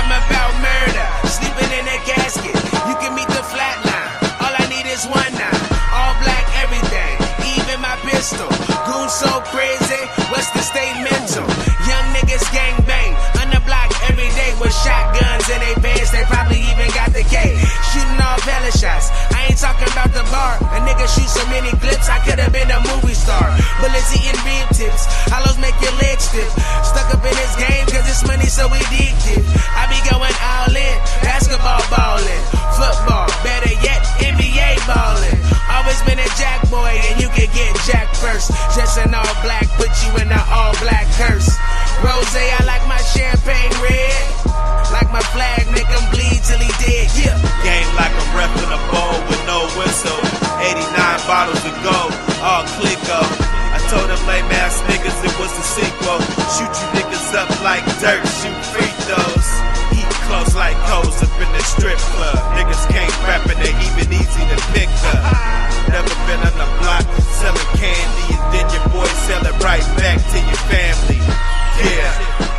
I'm about murder, sleeping in a casket. You can meet the flatline. All I need is 1-9. All black everything, even my pistol. Goon so crazy, what's the state mental? Young niggas gang bang, on the block every day with shotguns in their pants. They probably even got the K. Shooting off hella shots. I ain't talking about the bar. A nigga shoot so many clips, I could have been a movie star. Bullets eating rib tips, hollows make your legs stiff. Stuck up in this game, cause it's money so addictive. I be going all in, basketball ballin', football, better yet, NBA ballin'. Always been a jack boy, and you can get jacked first. Dress in all black, put you in an all black curse. Rose, I like my champagne red. Like my flag, make him bleed till he dead, yeah. Game like a ref in a bowl with no whistle. 89 bottles of gold, all Clicko. I told them lame ass niggas it was the sequel. Shoot you niggas up like dirt, shoot free throws. Eat close like hoes up in the strip club. Niggas can't rap and they even easy to pick up. Never been on the block selling candy, and then your boy sell it right back to your family. Yeah,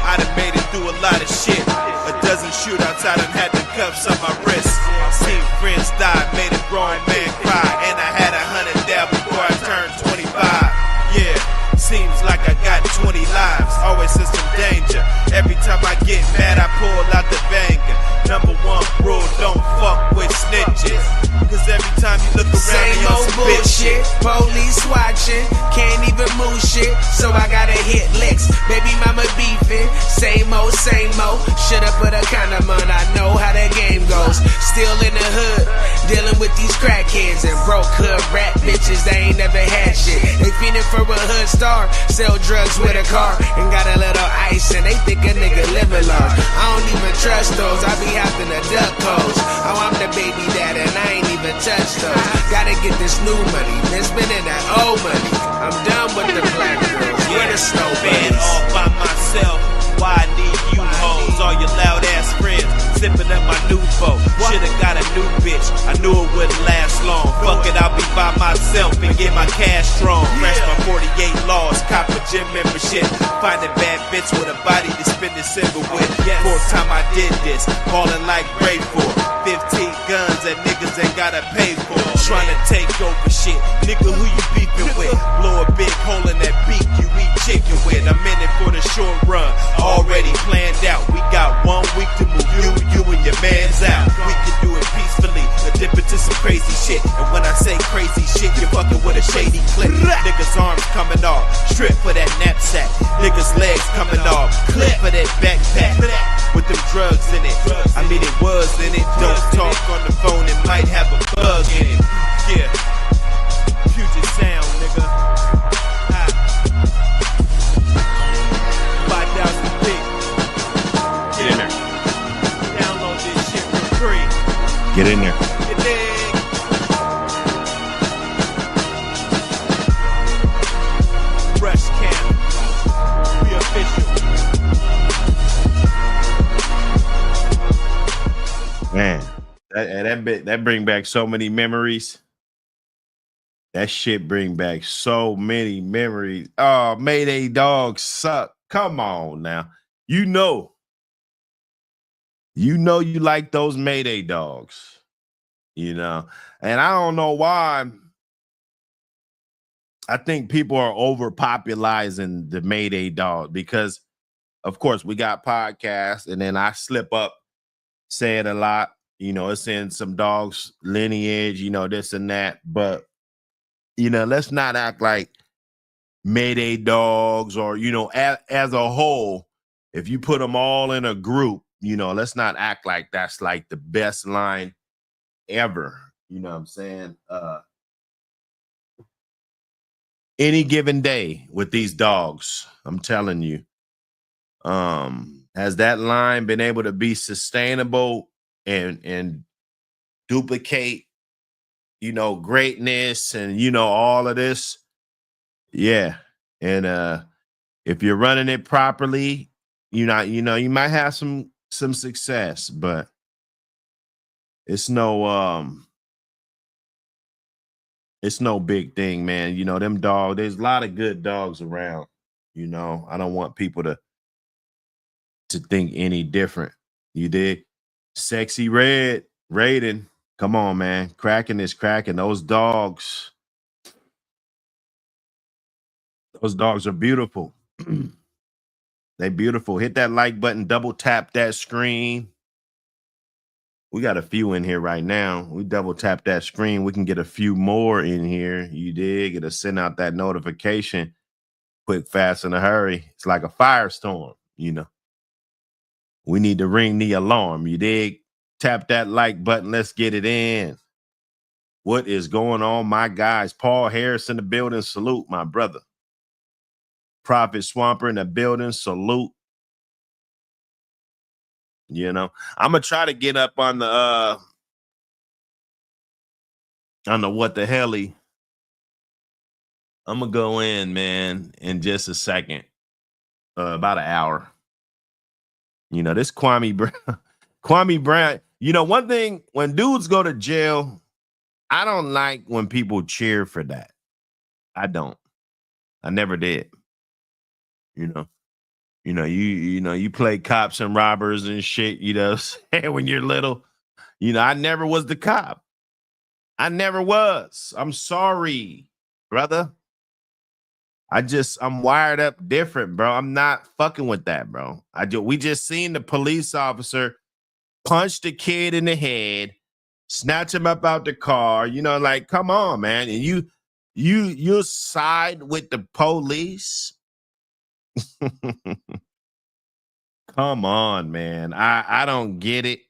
I done made it through a lot of shit. A dozen shootouts, I done had the cuffs on my wrist. Seen friends die, made a grown man cry, and I had 100 down before I turned 25. Yeah, seems like I got 20 lives, always in some danger. Every time I get mad, I pull out the vein. same mo. Shoulda put a condom on, I know how that game goes. Still in the hood, dealing with these crackheads and broke hood rat bitches, they ain't never had shit. They fiending for a hood star, sell drugs with a car, and got a little ice, and they think a nigga living long. I don't even trust those, I be having to duck codes. Oh, I'm the baby dad, and I ain't even touched those. Gotta get this new money, been spending that old money. I'm done with the black girls, where the snow been all by myself. Why I need you hoes, all your loud ass friends, sipping up my new boat. Shoulda got a new bitch, I knew it wouldn't last long. Fuck it, I'll be by myself and get my cash strong. Crash my 48 laws, cop a gym membership. Find a bad bitch with a body to spend December with. Fourth time I did this, ballin' like Ray for 15 guns that niggas ain't gotta pay for. Trying to take over shit, nigga, who you beefing with? Blow a big hole in that beak you eat chicken with. I'm in it for the short run, already planned out. We got 1 week to move you and your mans out. We can do it peacefully, or dip into some crazy shit. And when I say crazy shit, you're fucking with a shady clip. Niggas' arms coming off, strip for that knapsack. Niggas' legs coming off, clip for that backpack. With them drugs in it, I mean it was in it. Don't talk on the phone, it might have a bug in it. Yeah, Puget Sound, nigga. 5,000 feet. Get in there. Download this shit for free. Get in there. You dig? Fresh Camp. We official. Man, that bring back so many memories. That shit bring back so many memories. Oh, Mayday dogs suck. Come on now. You know you like those Mayday dogs. You know. And I don't know why. I think people are overpopularizing the Mayday dog because, of course, we got podcasts, and then I slip up, say it a lot. You know, it's in some dogs' lineage, you know, this and that. But, you know, let's not act like Mayday dogs or, you know, as a whole, if you put them all in a group, you know, let's not act like that's like the best line ever. You know what I'm saying? Any given day with these dogs, I'm telling you, has that line been able to be sustainable and duplicate, you know, greatness and, you know, all of this? Yeah. And if you're running it properly, you might have some success, but it's no big thing, man. You know, them dogs, there's a lot of good dogs around. You know, I don't want people to think any different. You dig? Sexy Red, Raiden. Come on, man. Cracking is cracking. Those dogs are beautiful. They beautiful. Hit that like button, double tap that screen. We got a few in here right now. We double tap that screen. We can get a few more in here. You dig? It'll send out that notification quick, fast, in a hurry. It's like a firestorm, you know. We need to ring the alarm. You dig? Tap that like button. Let's get it in. What is going on, my guys? Paul Harris in the building. Salute, my brother. Prophet Swamper in the building. Salute. You know, I'm gonna try to get up on the what the helly. I'm gonna go in, man, in just a second. About an hour. You know, this Kwame Brown. You know, one thing, when dudes go to jail, I don't like when people cheer for that. I don't. I never did. You know, you play cops and robbers and shit, you know, when you're little. You know, I never was the cop. I never was. I'm sorry, brother. I'm wired up different, bro. I'm not fucking with that, bro. We just seen the police officer punch the kid in the head, snatch him up out the car. You know, like, come on, man. And you side with the police. Come on, man. I don't get it.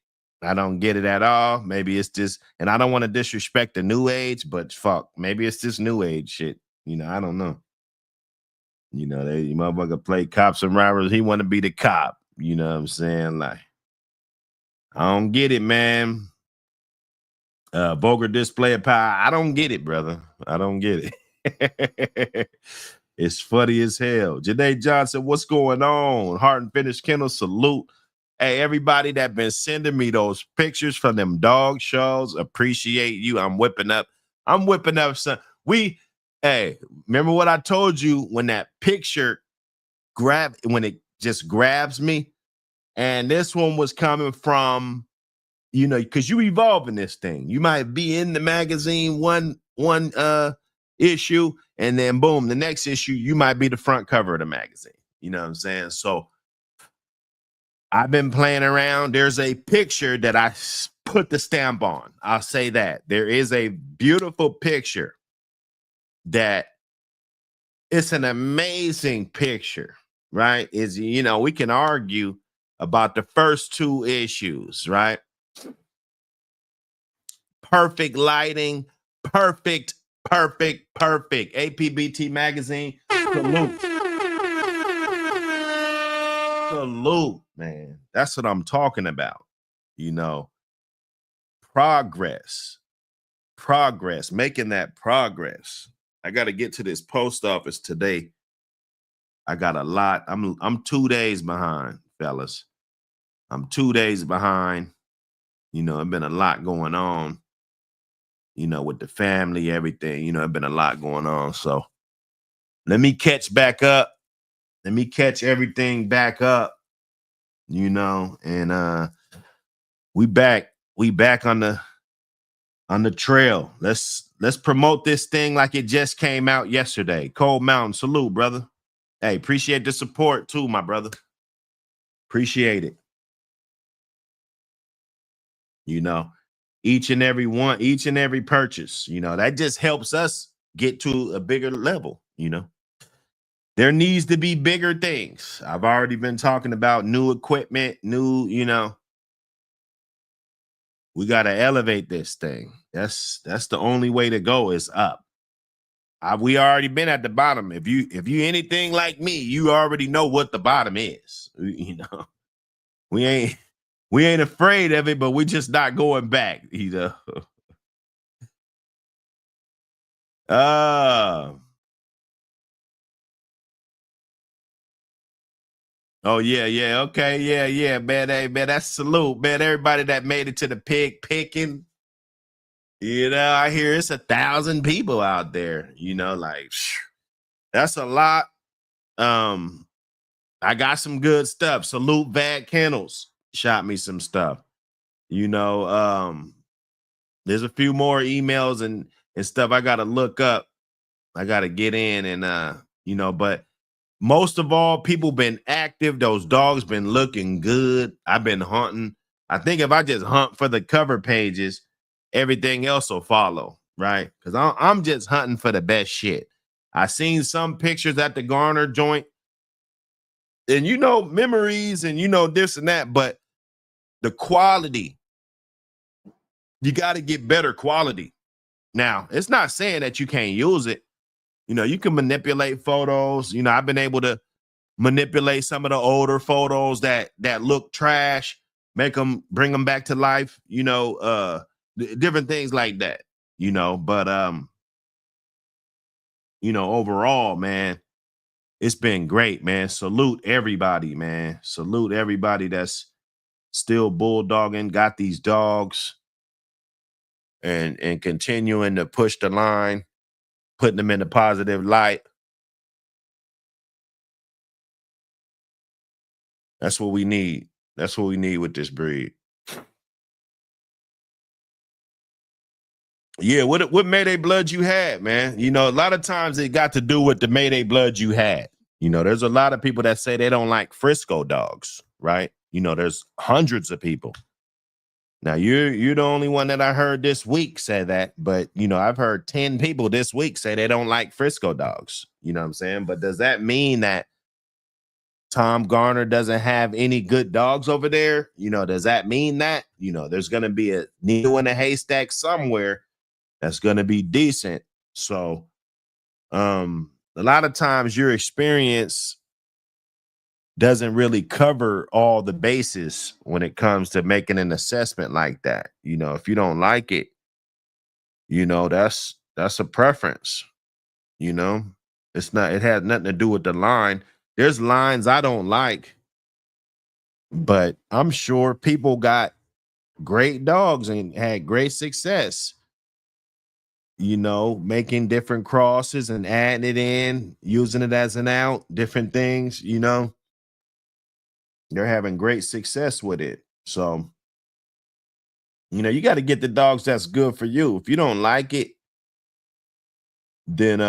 I don't get it at all. Maybe it's just, and I don't want to disrespect the new age, but fuck, maybe it's this new age shit. I don't know. They motherfucker play cops and robbers. He want to be the cop. You know what I'm saying? Like, I don't get it, man. Vulgar display of power. I don't get it, brother. I don't get it. It's funny as hell. Janae Johnson, what's going on? Heart and Finish Kennel, salute. Hey, everybody that been sending me those pictures from them dog shows, appreciate you. I'm whipping up some. Hey, remember what I told you when that picture when it just grabs me? And this one was coming from, because you evolve in this thing. You might be in the magazine one issue, and then boom, the next issue, you might be the front cover of the magazine. You know what I'm saying? So I've been playing around. There's a picture that I put the stamp on. I'll say that. There is a beautiful picture that it's an amazing picture, right? We can argue about the first two issues, right? Perfect lighting, perfect. APBT magazine, salute, man. That's what I'm talking about. Progress, making that progress. I got to get to this post office today. I got a lot. I'm 2 days behind, fellas. I'm 2 days behind. It's been a lot going on. With the family, everything, it's been a lot going on. So let me catch back up. Let me catch everything back up, and we back on the trail. Let's promote this thing like it just came out yesterday. Cold Mountain, salute, brother. Hey, appreciate the support too, my brother. Appreciate it. Each and every purchase, that just helps us get to a bigger level. There needs to be bigger things. I've already been talking about new equipment, we got to elevate this thing. That's the only way to go is up. We already been at the bottom. If you anything like me, you already know what the bottom is. We ain't afraid of it, but we're just not going back. Oh yeah, okay, yeah, man. Hey, man, that's salute, man. Everybody that made it to the pig picking. I hear it's 1,000 people out there. Like that's a lot. I got some good stuff. Salute Vad Kennels shot me some stuff. There's a few more emails and stuff I gotta look up. I gotta get in and but most of all, people been active. Those dogs been looking good. I've been hunting. I think if I just hunt for the cover pages, everything else will follow, right? Because I'm just hunting for the best shit. I seen some pictures at the Garner joint, and memories, and this and that, but the quality, you got to get better quality. Now, it's not saying that you can't use it. You can manipulate photos. I've been able to manipulate some of the older photos that look trash, bring them back to life, different things like that, but overall, man, it's been great, man. Salute everybody, man. Salute everybody that's still bulldogging, got these dogs and continuing to push the line, putting them in a positive light. That's what we need. That's what we need with this breed. Yeah, what Mayday blood you had, man? A lot of times it got to do with the Mayday blood you had. There's a lot of people that say they don't like Frisco dogs, right? There's hundreds of people. Now you're the only one that I heard this week say that, but I've heard 10 people this week say they don't like Frisco dogs. You know what I'm saying? But does that mean that Tom Garner doesn't have any good dogs over there, does that mean that, there's going to be a needle in a haystack somewhere that's going to be decent? So, a lot of times your experience doesn't really cover all the bases when it comes to making an assessment like that. If you don't like it, that's a preference, it has nothing to do with the line. There's lines I don't like, but I'm sure people got great dogs and had great success, making different crosses and adding it in, using it as an out, different things, they're having great success with it. So, you got to get the dogs that's good for you. If you don't like it, then,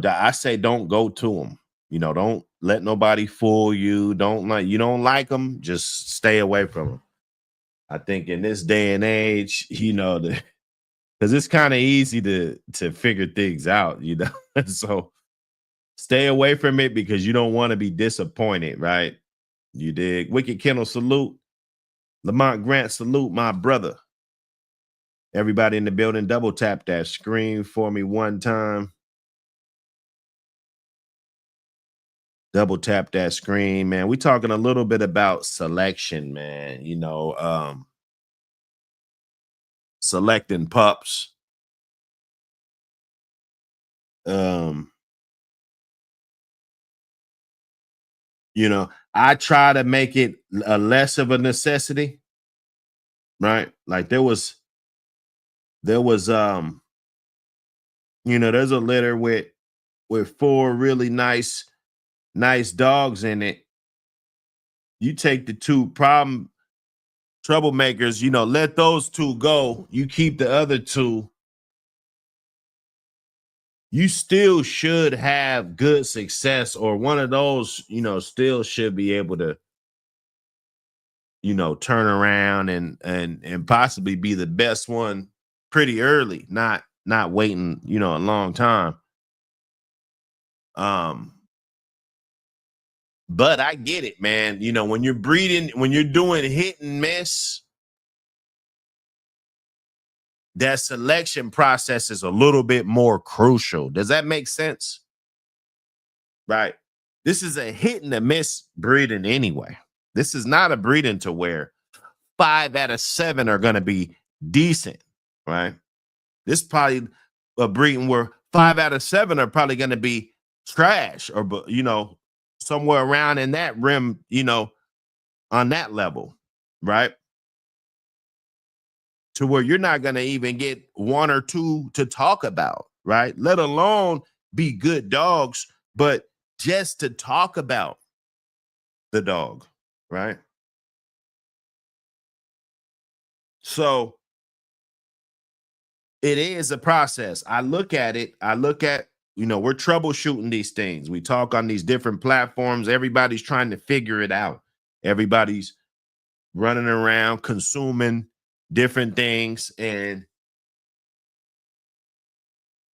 I say don't go to them. Don't let nobody fool you. You don't like them, just stay away from them. I think in this day and age, because it's kind of easy to figure things out, so stay away from it because you don't want to be disappointed, right? You dig? Wicked Kennel, salute. Lamont Grant, salute, my brother. Everybody in the building, double tap that screen for me one time. Double tap that screen, man. We talking a little bit about selection, man. Selecting pups. I try to make it a less of a necessity, right? Like there's a litter with 4 really nice dogs in it. You take the 2 troublemakers, let those 2 go. You keep the other 2. You still should have good success, or one of those, still should be able to, turn around and possibly be the best one pretty early, not waiting, a long time. But I get it, man. When you're breeding, when you're doing hit and miss, that selection process is a little bit more crucial. Does that make sense? Right. This is a hit and a miss breeding anyway. This is not a breeding to where 5 out of 7 are going to be decent, right? This is probably a breeding where 5 out of 7 are probably going to be trash, or, somewhere around in that rim, on that level, right? To where you're not going to even get 1 or 2 to talk about, right? Let alone be good dogs, but just to talk about the dog, right? So it is a process. I look at, we're troubleshooting these things. We talk on these different platforms. Everybody's trying to figure it out. Everybody's running around consuming different things, and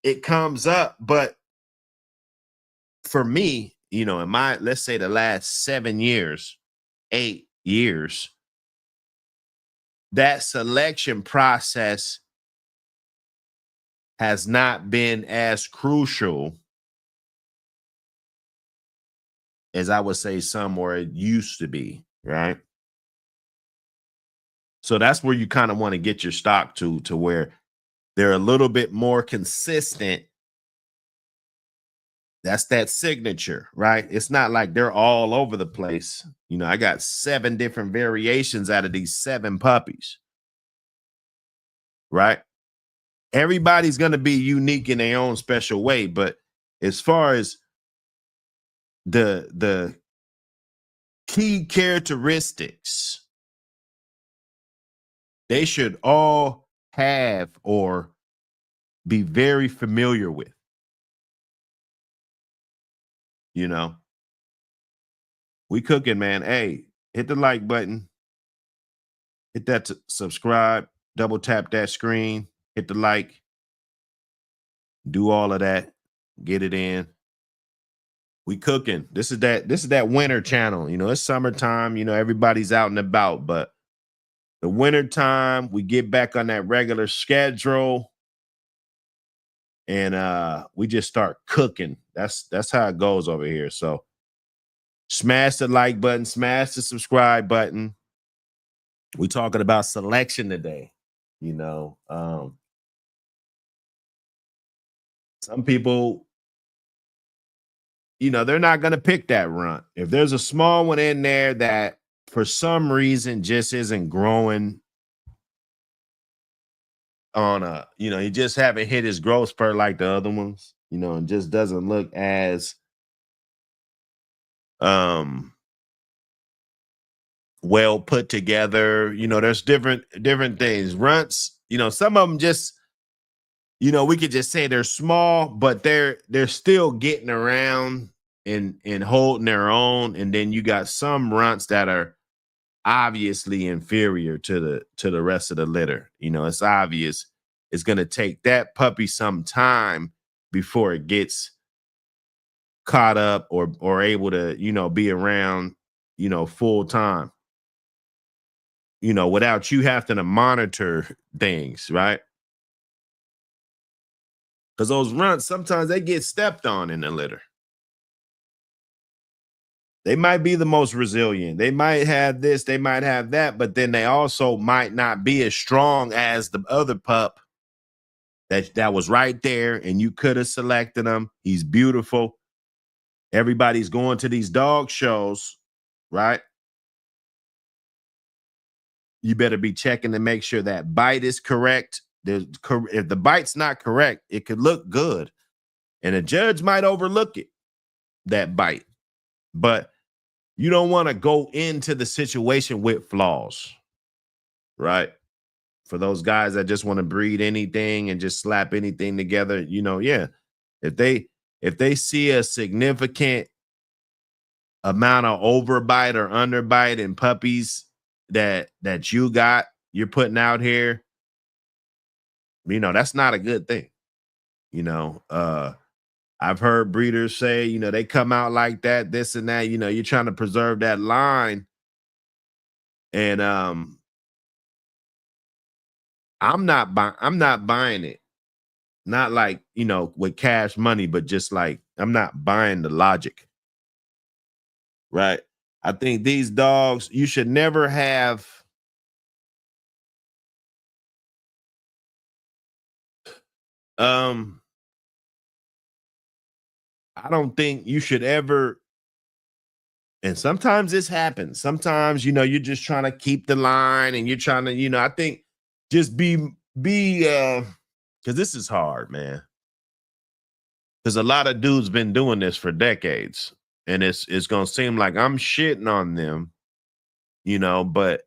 it comes up. But for me, in my, let's say the last 7 years, 8 years, that selection process has not been as crucial as I would say somewhere it used to be, right? So that's where you kind of want to get your stock to where they're a little bit more consistent. That's that signature, right? It's not like they're all over the place. I got 7 different variations out of these 7 puppies, right? Everybody's going to be unique in their own special way, but as far as the key characteristics, they should all have or be very familiar with. We cooking, man. Hey, hit the like button, hit that subscribe, double tap that screen, hit the like, do all of that, get it in. We cooking. This is that winter channel. You know, it's summertime. You know, everybody's out and about, but the winter time, we get back on that regular schedule, and we just start cooking. That's how it goes over here. So smash the like button, smash the subscribe button. We talking about selection today. You know, some people, you know, they're not going to pick that runt. If there's a small one in there that for some reason just isn't growing on a, you know, he just haven't hit his growth spurt like the other ones, you know, and just doesn't look as well put together. You know, there's different things. Runts, you know, some of them just, you know, we could just say they're small, but they're still getting around and holding their own. And then you got some runts that are obviously inferior to the rest of the litter. You know, it's obvious it's going to take that puppy some time before it gets caught up or able to, you know, be around, you know, full time, you know, without you having to monitor things, right? Because those runts, sometimes they get stepped on in the litter. They might be the most resilient. They might have this, they might have that, but then they also might not be as strong as the other pup that was right there, and you could have selected him. He's beautiful. Everybody's going to these dog shows, right? You better be checking to make sure that bite is correct. If the bite's not correct, it could look good, and a judge might overlook it, that bite. But you don't want to go into the situation with flaws, right? For those guys that just want to breed anything and just slap anything together, you know, yeah. If they see a significant amount of overbite or underbite in puppies that you're putting out here, you know, that's not a good thing. You know, I've heard breeders say, you know, they come out like that, this and that, you know, you're trying to preserve that line. And I'm not buying it. Not like, you know, with cash money, but just like I'm not buying the logic. Right? I think these dogs, you should never have I don't think you should ever, and sometimes this happens. Sometimes, you know, you're just trying to keep the line and you're trying to, you know, I think just be because this is hard, man. Because a lot of dudes been doing this for decades, and it's gonna seem like I'm shitting on them, you know, but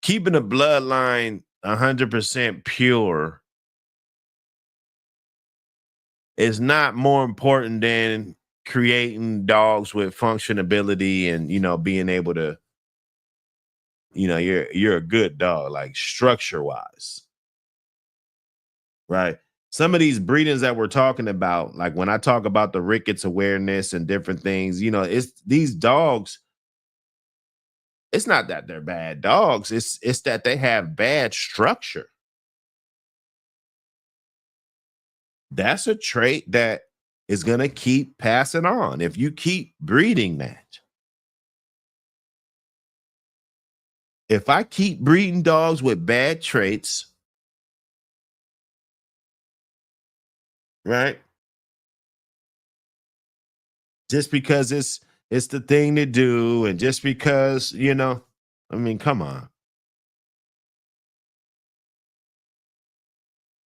keeping the bloodline 100% pure is not more important than creating dogs with functionability and, you know, being able to, you know, you're a good dog, like structure wise, right? Some of these breedings that we're talking about, like when I talk about the rickets awareness and different things, you know, it's these dogs, it's not that they're bad dogs, it's that they have bad structure. That's a trait that is going to keep passing on if you keep breeding that. If I keep breeding dogs with bad traits, right? Just because it's the thing to do, and just because, you know, I mean, come on.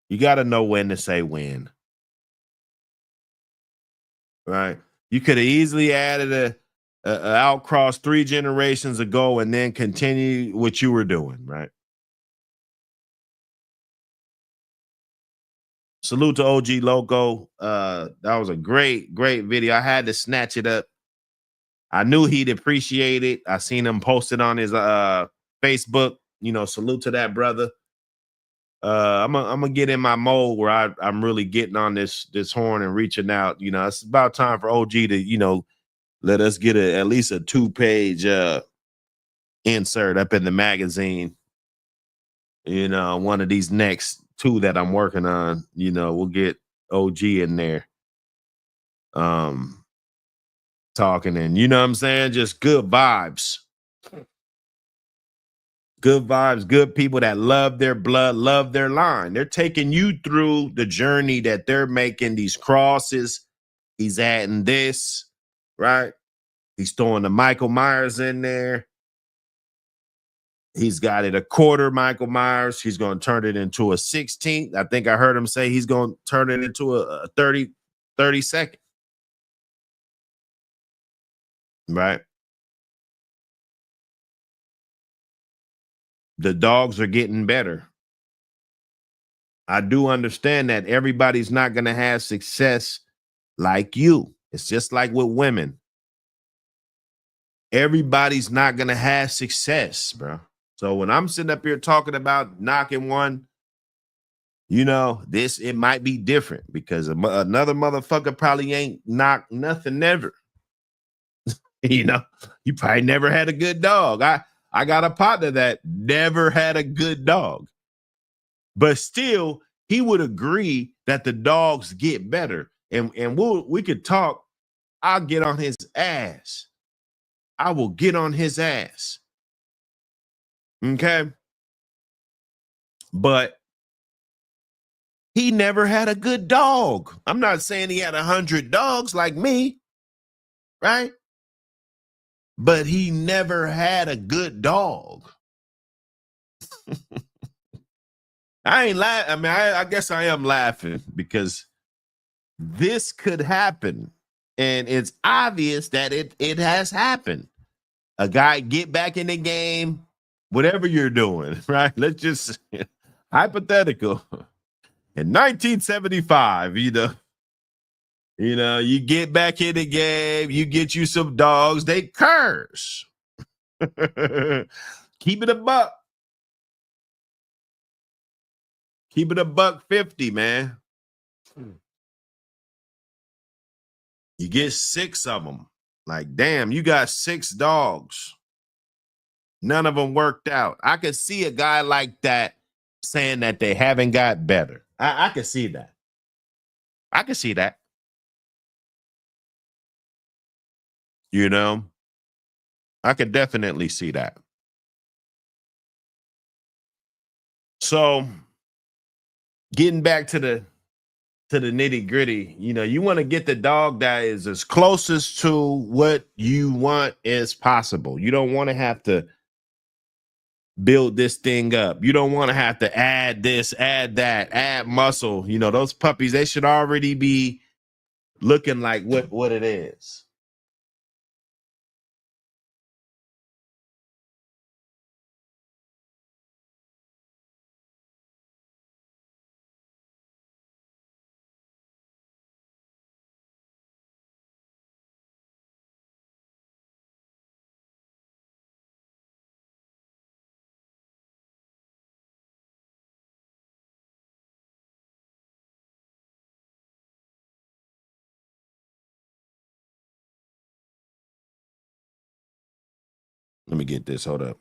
You got to know when to say when, right? You could have easily added a outcross 3 generations ago and then continue what you were doing, right? Salute to OG Loco. That was a great video. I had to snatch it up. I knew he'd appreciate it. I seen him post it on his Facebook. You know, salute to that brother. I'm gonna get in my mode where I'm really getting on this horn and reaching out. You know, it's about time for OG to, you know, let us get at least a 2-page insert up in the magazine. You know, one of these next 2 that I'm working on, you know, we'll get OG in there. Talking, and you know what I'm saying? Just good vibes. Good vibes, good people that love their blood, love their line. They're taking you through the journey that they're making, these crosses. He's adding this, right? He's throwing the Michael Myers in there. He's got it a quarter Michael Myers. He's going to turn it into a 16th. I think I heard him say he's going to turn it into a 30 second. Right? The dogs are getting better. I do understand that everybody's not going to have success like you. It's just like with women. Everybody's not going to have success, bro. So when I'm sitting up here talking about knocking one, you know, it might be different because another motherfucker probably ain't knocked nothing ever. You know, you probably never had a good dog. I got a partner that never had a good dog, but still he would agree that the dogs get better. And we could talk. I'll get on his ass. I will get on his ass. Okay. But he never had a good dog. I'm not saying he had 100 dogs like me, right? But he never had a good dog. I ain't laughing. I mean, I guess I am laughing because this could happen. And it's obvious that it has happened. A guy get back in the game, whatever you're doing, right? Let's just hypothetical. In 1975, you know, you get back in the game, you get you some dogs, they curse. Keep it a buck. Keep it a $150, man. You get 6 of them. Like, damn, you got 6 dogs. None of them worked out. I could see a guy like that saying that they haven't got better. I could see that. I could see that. You know, I could definitely see that. So, getting back to the nitty gritty, you know, you want to get the dog that is as closest to what you want as possible. You don't want to have to build this thing up. You don't want to have to add this, add that, add muscle. You know, those puppies, they should already be looking like what it is. Let me get this. Hold up.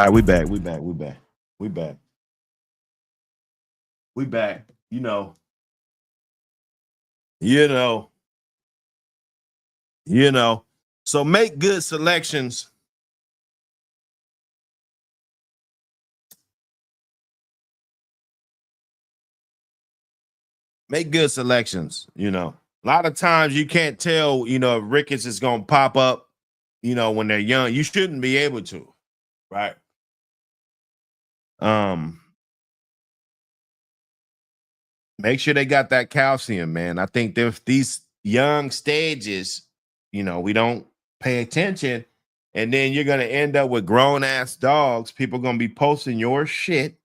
All right, we back. We back. We back. We back. We back. You know. You know. You know. So make good selections. Make good selections. You know. A lot of times you can't tell, you know, if rickets is gonna pop up, you know, when they're young. You shouldn't be able to, right? Make sure they got that calcium, man. I think there's these young stages, you know, we don't pay attention, and then you're gonna end up with grown ass dogs. People gonna be posting your shit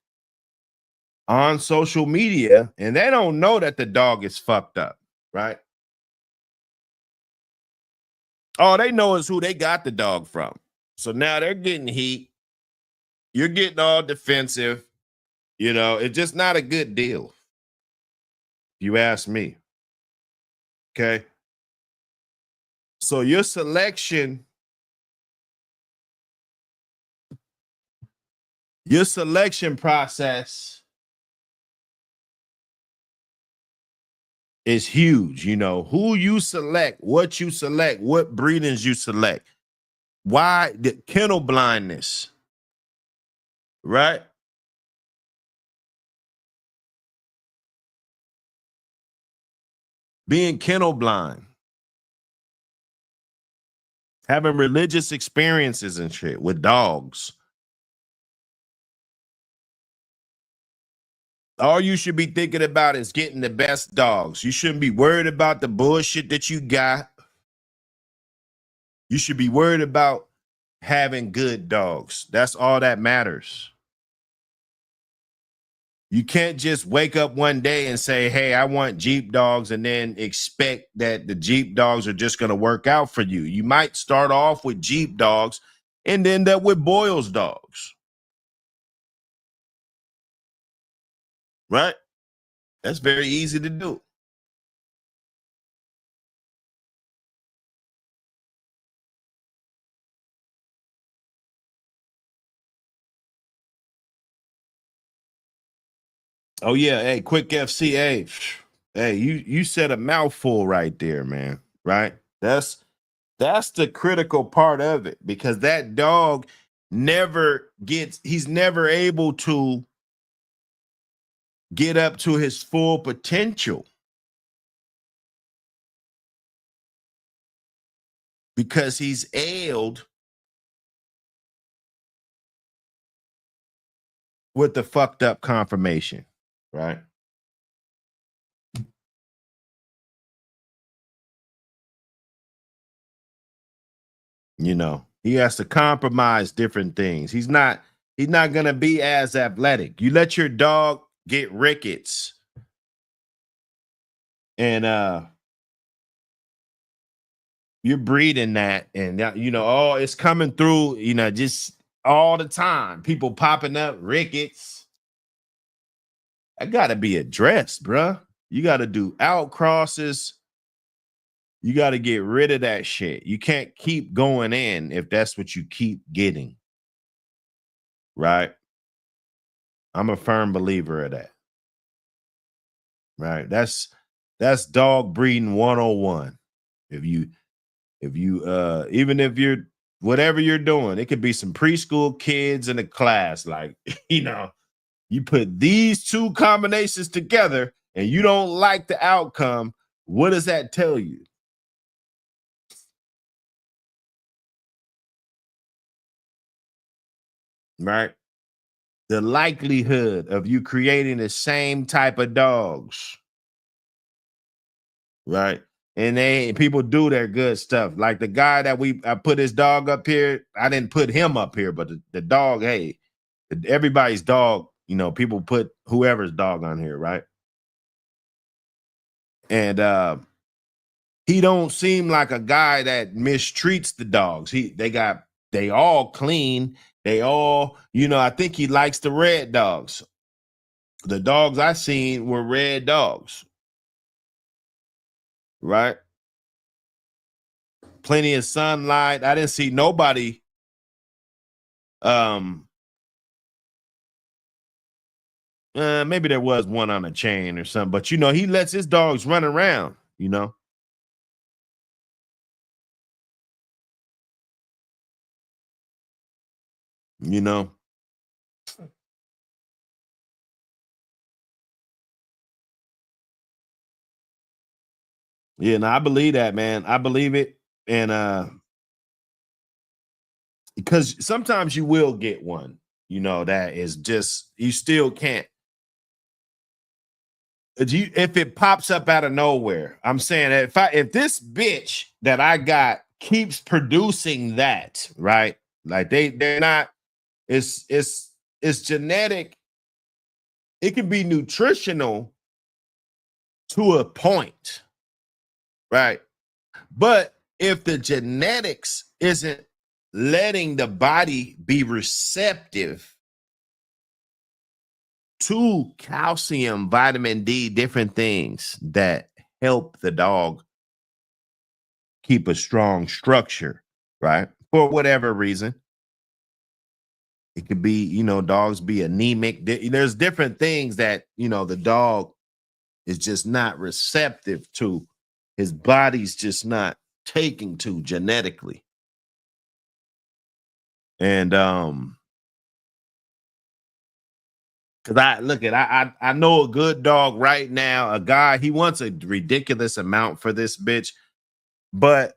on social media, and they don't know that the dog is fucked up, right? All they know is who they got the dog from. So now they're getting heat. You're getting all defensive. You know, it's just not a good deal. If you ask me. Okay. So your selection process is huge. You know, who you select, what breedings you select. Why the kennel blindness, right? Being kennel blind, having religious experiences and shit with dogs. All you should be thinking about is getting the best dogs. You shouldn't be worried about the bullshit that you got. You should be worried about having good dogs. That's all that matters. You can't just wake up one day and say, hey, I want Jeep dogs, and then expect that the Jeep dogs are just going to work out for you. You might start off with Jeep dogs and end up with Boyle's dogs. Right? That's very easy to do. Oh yeah, hey, quick FCA. Hey, you said a mouthful right there, man. Right? That's the critical part of it, because that dog he's never able to get up to his full potential, because he's ailed with the fucked up confirmation, right? You know, he has to compromise different things. He's not going to be as athletic. You let your dog get rickets and you're breeding that, and you know, oh, it's coming through, you know, just all the time. People popping up rickets. I got to be addressed, bruh. You got to do out crosses. You got to get rid of that shit. You can't keep going in if that's what you keep getting. Right? I'm a firm believer of that. Right? That's dog breeding 101. If you even if you're whatever you're doing, it could be some preschool kids in a class, like, you know, you put these two combinations together and you don't like the outcome, what does that tell you? Right? The likelihood of you creating the same type of dogs, right? And people do their good stuff. Like the guy that I put his dog up here. I didn't put him up here, but the dog, hey, everybody's dog, you know, people put whoever's dog on here, right? And he don't seem like a guy that mistreats the dogs. They all clean. They all, you know, I think he likes the red dogs. The dogs I seen were red dogs. Right? Plenty of sunlight. I didn't see nobody Maybe there was one on a chain or something, but you know, he lets his dogs run around, you know. You know. Yeah, no, I believe that, man. I believe it. And because sometimes you will get one, you know, that is just you still can't. If it pops up out of nowhere, I'm saying that if this bitch that I got keeps producing that, right? Like they're not, it's genetic. It can be nutritional to a point, right? But if the genetics isn't letting the body be receptive to calcium, vitamin D, different things that help the dog keep a strong structure, right? For whatever reason. It could be, you know, dogs be anemic. There's different things that, you know, the dog is just not receptive to. His body's just not taking to genetically. And because I know a good dog right now, a guy, he wants a ridiculous amount for this bitch, but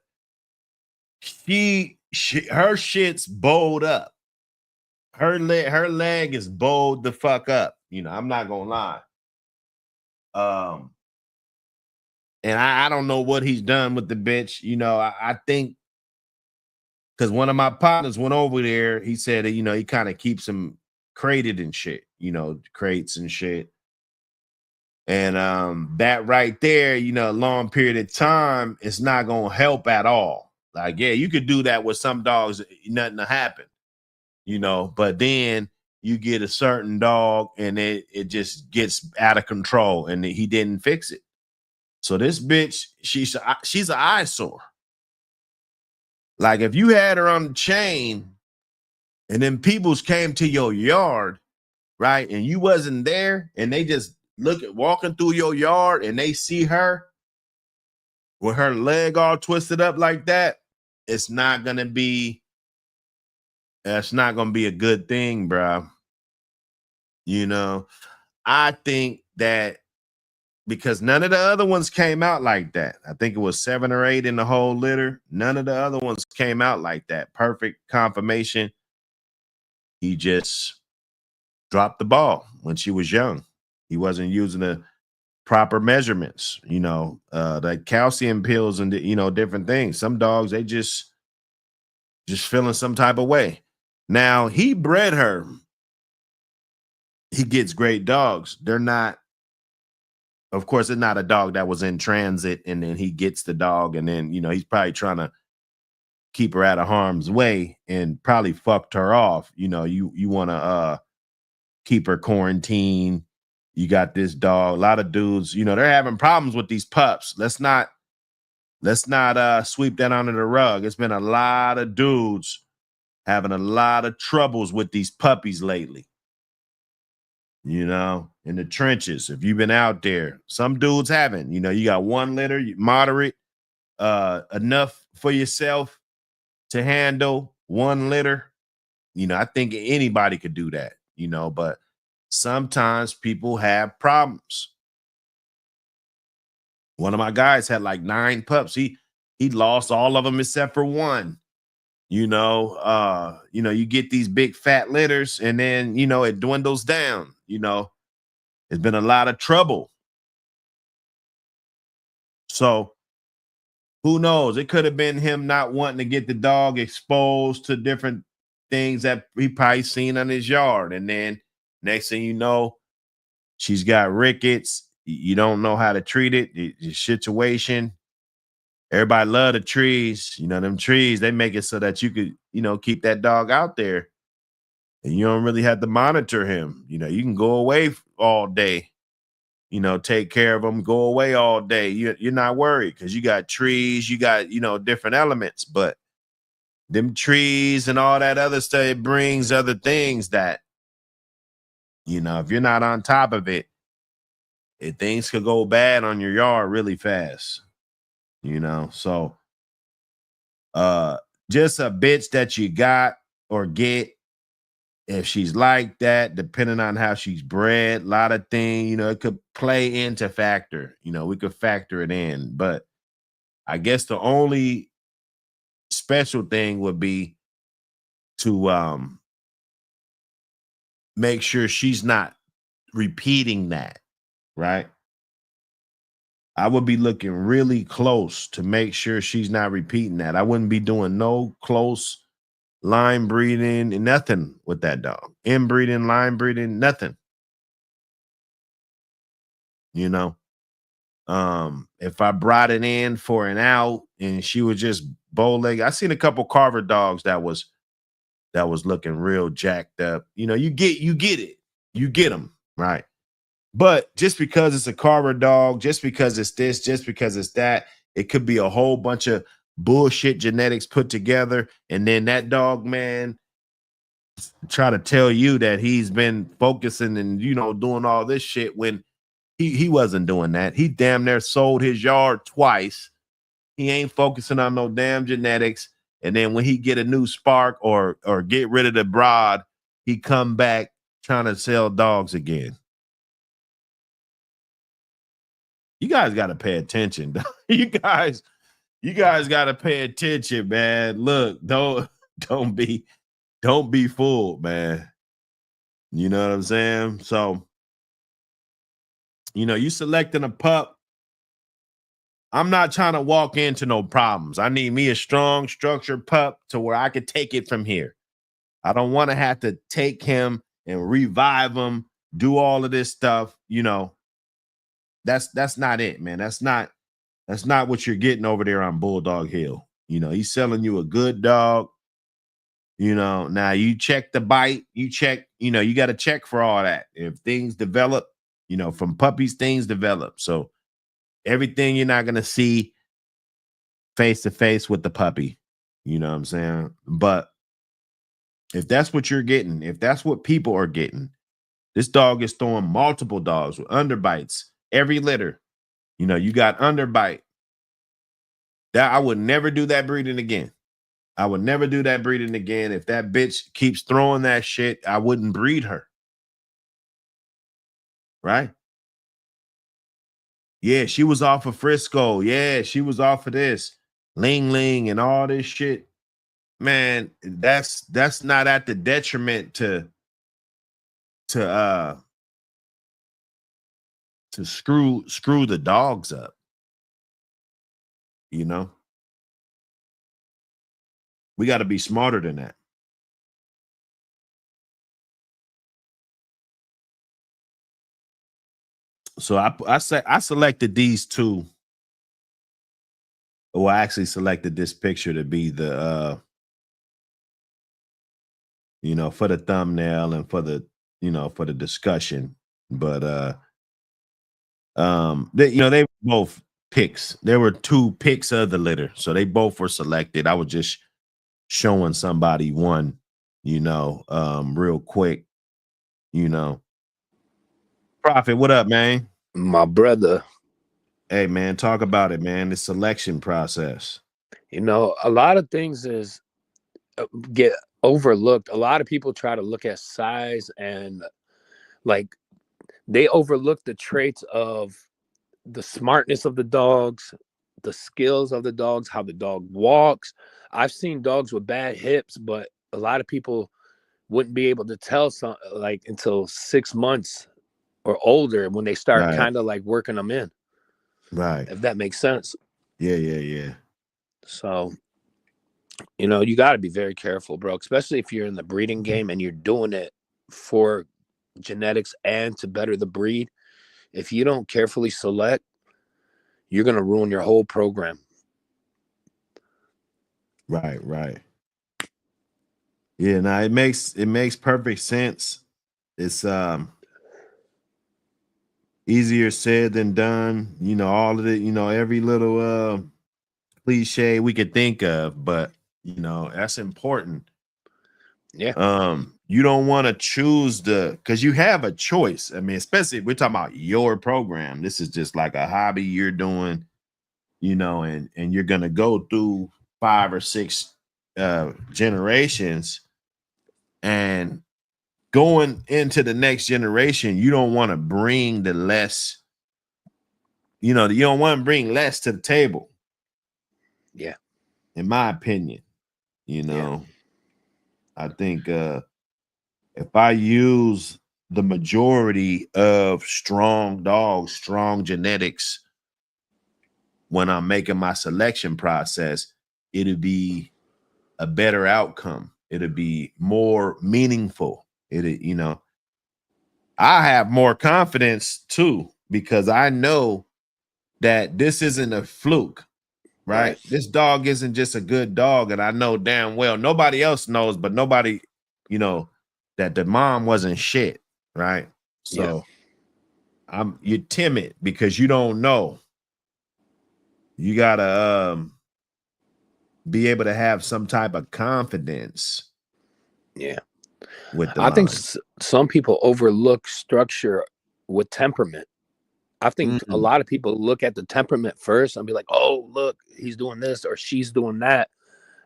her shit's bowled up. Her leg is bowled the fuck up. You know, I'm not gonna lie. Um, and I don't know what he's done with the bitch. You know, I think because one of my partners went over there, he said that, you know, he kind of keeps him crated and shit, you know, crates and shit. And that right there, you know, a long period of time, it's not gonna help at all. Like, yeah, you could do that with some dogs, nothing to happen, you know, but then you get a certain dog and it just gets out of control and he didn't fix it. So this bitch, she's an eyesore. Like if you had her on the chain and then peoples came to your yard, right? And you wasn't there and they just walking through your yard and they see her with her leg all twisted up like that, it's not gonna be that's not gonna be a good thing, bro. You know, I think that because none of the other ones came out like that. I think it was 7 or 8 in the whole litter. None of the other ones came out like that. Perfect confirmation. He just dropped the ball when she was young. He wasn't using the proper measurements, you know, like calcium pills and, you know, different things. Some dogs, they just feeling some type of way. Now, he bred her. He gets great dogs. They're not, of course, it's not a dog that was in transit and then he gets the dog and then, you know, he's probably trying to keep her out of harm's way and probably fucked her off. You know, you want to keep her quarantined. You got this dog. A lot of dudes, you know, they're having problems with these pups. Let's not sweep that under the rug. It's been a lot of dudes having a lot of troubles with these puppies lately. You know, in the trenches. If you've been out there, some dudes haven't. You know, you got one litter, moderate, enough for yourself to handle one litter. You know, I think anybody could do that, you know, but sometimes people have problems. One of my guys had like 9 pups. He lost all of them except for one. You know, you get these big fat litters and then, you know, it dwindles down. You know, it's been a lot of trouble. So who knows? It could have been him not wanting to get the dog exposed to different things that he probably seen in his yard. And then next thing you know, she's got rickets. You don't know how to treat it. The situation. Everybody love the trees. You know, them trees, they make it so that you could, you know, keep that dog out there. And you don't really have to monitor him. You know, you can go away all day. You know, take care of them, go away all day. You're not worried because you got trees, you got, you know, different elements. But them trees and all that other stuff, it brings other things that You know, if you're not on top of it, things could go bad on your yard really fast. You know, so just a bitch that you got or get, if she's like that, depending on how she's bred, a lot of things, you know, it could play into factor. You know, we could factor it in, but I guess the only special thing would be to make sure she's not repeating that, right? I would be looking really close to make sure she's not repeating that. I wouldn't be doing no close line breeding and nothing with that dog. Inbreeding, line breeding, nothing. You know, if I brought it in for an out and she was just bow leg, I seen a couple Carver dogs that was looking real jacked up. You know, you get it, you get them right. But just because it's a Carver dog, just because it's this, just because it's that, it could be a whole bunch of bullshit genetics put together. And then that dog, man, try to tell you that he's been focusing and, you know, doing all this shit when he wasn't doing that. He damn near sold his yard twice. He ain't focusing on no damn genetics. And then when he get a new spark or get rid of the broad, he come back trying to sell dogs again. You guys got to pay attention. you guys got to pay attention, man. Look, don't be fooled, man. You know what I'm saying? So, you know, you selecting a pup. I'm not trying to walk into no problems. I need me a strong, structured pup to where I could take it from here. I don't want to have to take him and revive him, do all of this stuff, you know. That's not it, man. That's not what you're getting over there on Bulldog Hill. You know, he's selling you a good dog. You know, now you check the bite, you check, you know, you got to check for all that. If things develop, you know, from puppies, things develop. So everything you're not going to see face to face with the puppy. You know what I'm saying? But if that's what you're getting, if that's what people are getting, this dog is throwing multiple dogs with underbites every litter. You know, you got underbite. That I would never do that breeding again. I would never do that breeding again. If that bitch keeps throwing that shit, I wouldn't breed her. Right? Yeah, she was off of Frisco. Yeah, she was off of this Ling Ling and all this shit. Man, that's not at the detriment to screw the dogs up. You know? We got to be smarter than that. So I selected these two. Well, I actually selected this picture to be the you know, for the thumbnail and for the, you know, for the discussion. But they, you know, they were both picks. There were two picks of the litter, so they both were selected. I was just showing somebody one, you know, real quick, you know. Prophet, what up, man? My brother. Hey, man, talk about it, man. The selection process. You know, a lot of things is get overlooked. A lot of people try to look at size and like they overlook the traits of the smartness of the dogs, the skills of the dogs, how the dog walks. I've seen dogs with bad hips, but a lot of people wouldn't be able to tell some like until 6 months or older when they start kind of like working them in. Right. If that makes sense. Yeah. So, you know, you got to be very careful, bro, especially if you're in the breeding game and you're doing it for genetics and to better the breed. If you don't carefully select, you're going to ruin your whole program. Right. Yeah, now it makes perfect sense. It's easier said than done. You know, all of it, you know, every little cliche we could think of, but you know, that's important. Yeah. you don't want to choose because you have a choice. I mean, especially if we're talking about your program. This is just like a hobby you're doing, you know, and you're gonna go through 5 or 6 generations, and going into the next generation, you don't want to bring the less, you know, you don't want to bring less to the table. Yeah. In my opinion, you know, I think if I use the majority of strong dogs, strong genetics, when I'm making my selection process, it'll be a better outcome. It'll be more meaningful. You know, I have more confidence too, because I know that this isn't a fluke, right? This dog isn't just a good dog. And I know damn well nobody else knows, but nobody, you know, that the mom wasn't shit, right? So you're timid because you don't know. You gotta be able to have some type of confidence. Yeah. With the I think line. some people overlook structure with temperament. I think a lot of people look at the temperament first and be like, oh, look, he's doing this or she's doing that.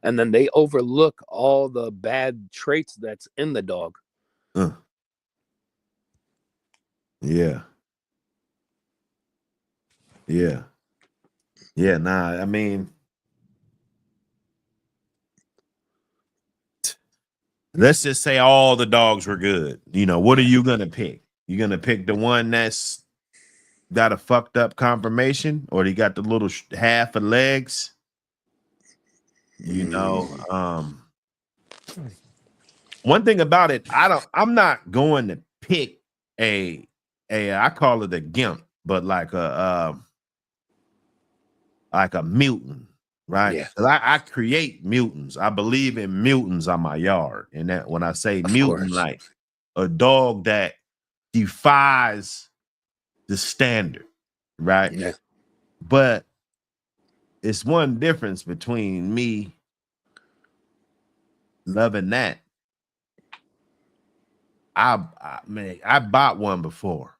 And then they overlook all the bad traits that's in the dog. Yeah. Yeah. Yeah. Nah, I mean, let's just say all the dogs were good. You know, what are you going to pick? You going to pick the one that's got a fucked up conformation, or he got the little half of legs? You know, one thing about it, I'm not going to pick I call it a gimp, but like a mutant, right? Yeah. I create mutants. I believe in mutants on my yard. And that when I say mutant, like a dog that defies the standard, right? Yeah. But it's one difference between me loving that. I bought one before.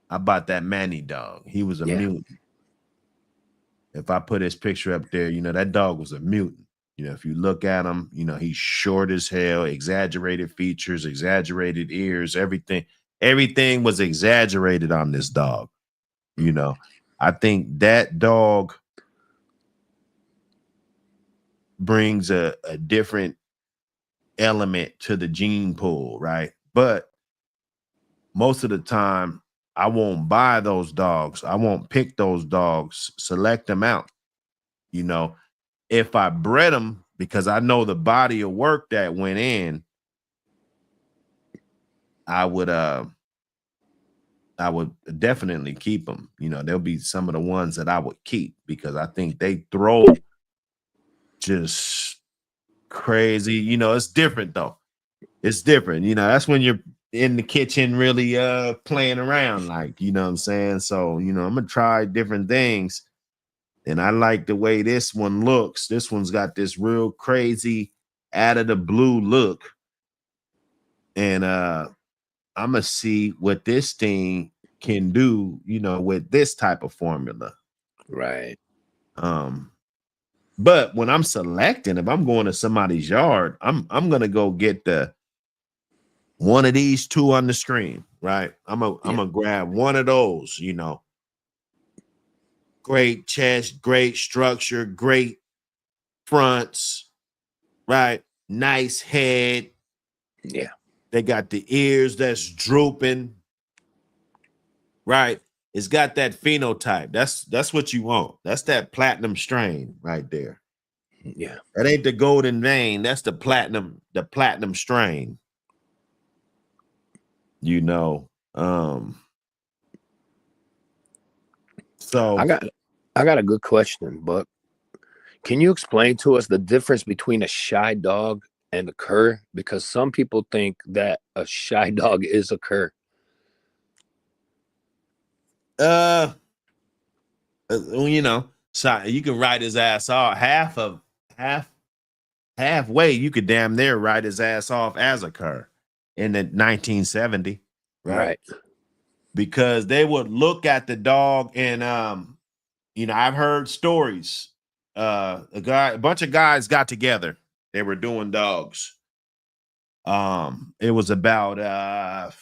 I bought that Manny dog. He was a mutant. If I put his picture up there, you know, that dog was a mutant. You know, if you look at him, you know, he's short as hell, exaggerated features, exaggerated ears, everything. Everything was exaggerated on this dog. You know, I think that dog brings a different element to the gene pool, right? But most of the time, I won't buy those dogs. I won't pick those dogs, select them out. You know, if I bred them, because I know the body of work that went in, I would definitely keep them. You know, there'll be some of the ones that I would keep because I think they throw just crazy. You know, it's different though. It's different. You know, that's when you're in the kitchen really playing around, like, you know what I'm saying? So, you know, I'm gonna try different things. And I like the way this one looks. This one's got this real crazy out of the blue look. And I'm gonna see what this thing can do, you know, with this type of formula. Right. But when I'm selecting, if I'm going to somebody's yard, I'm gonna go get the one of these two on the screen, right? I'm gonna grab one of those, you know. Great chest, great structure, great fronts, right? Nice head. Yeah. They got the ears that's drooping, right? It's got that phenotype. That's what you want. That's that platinum strain right there. Yeah. That ain't the golden vein. That's the platinum strain. You know. So I got a good question, Buck. Can you explain to us the difference between a shy dog and a cur? Because some people think that a shy dog is a cur. You know, so you can write his ass off. Half halfway, you could damn near write his ass off as a cur in the 1970, right? Because they would look at the dog and you know, I've heard stories. A bunch of guys got together. They were doing dogs. It was about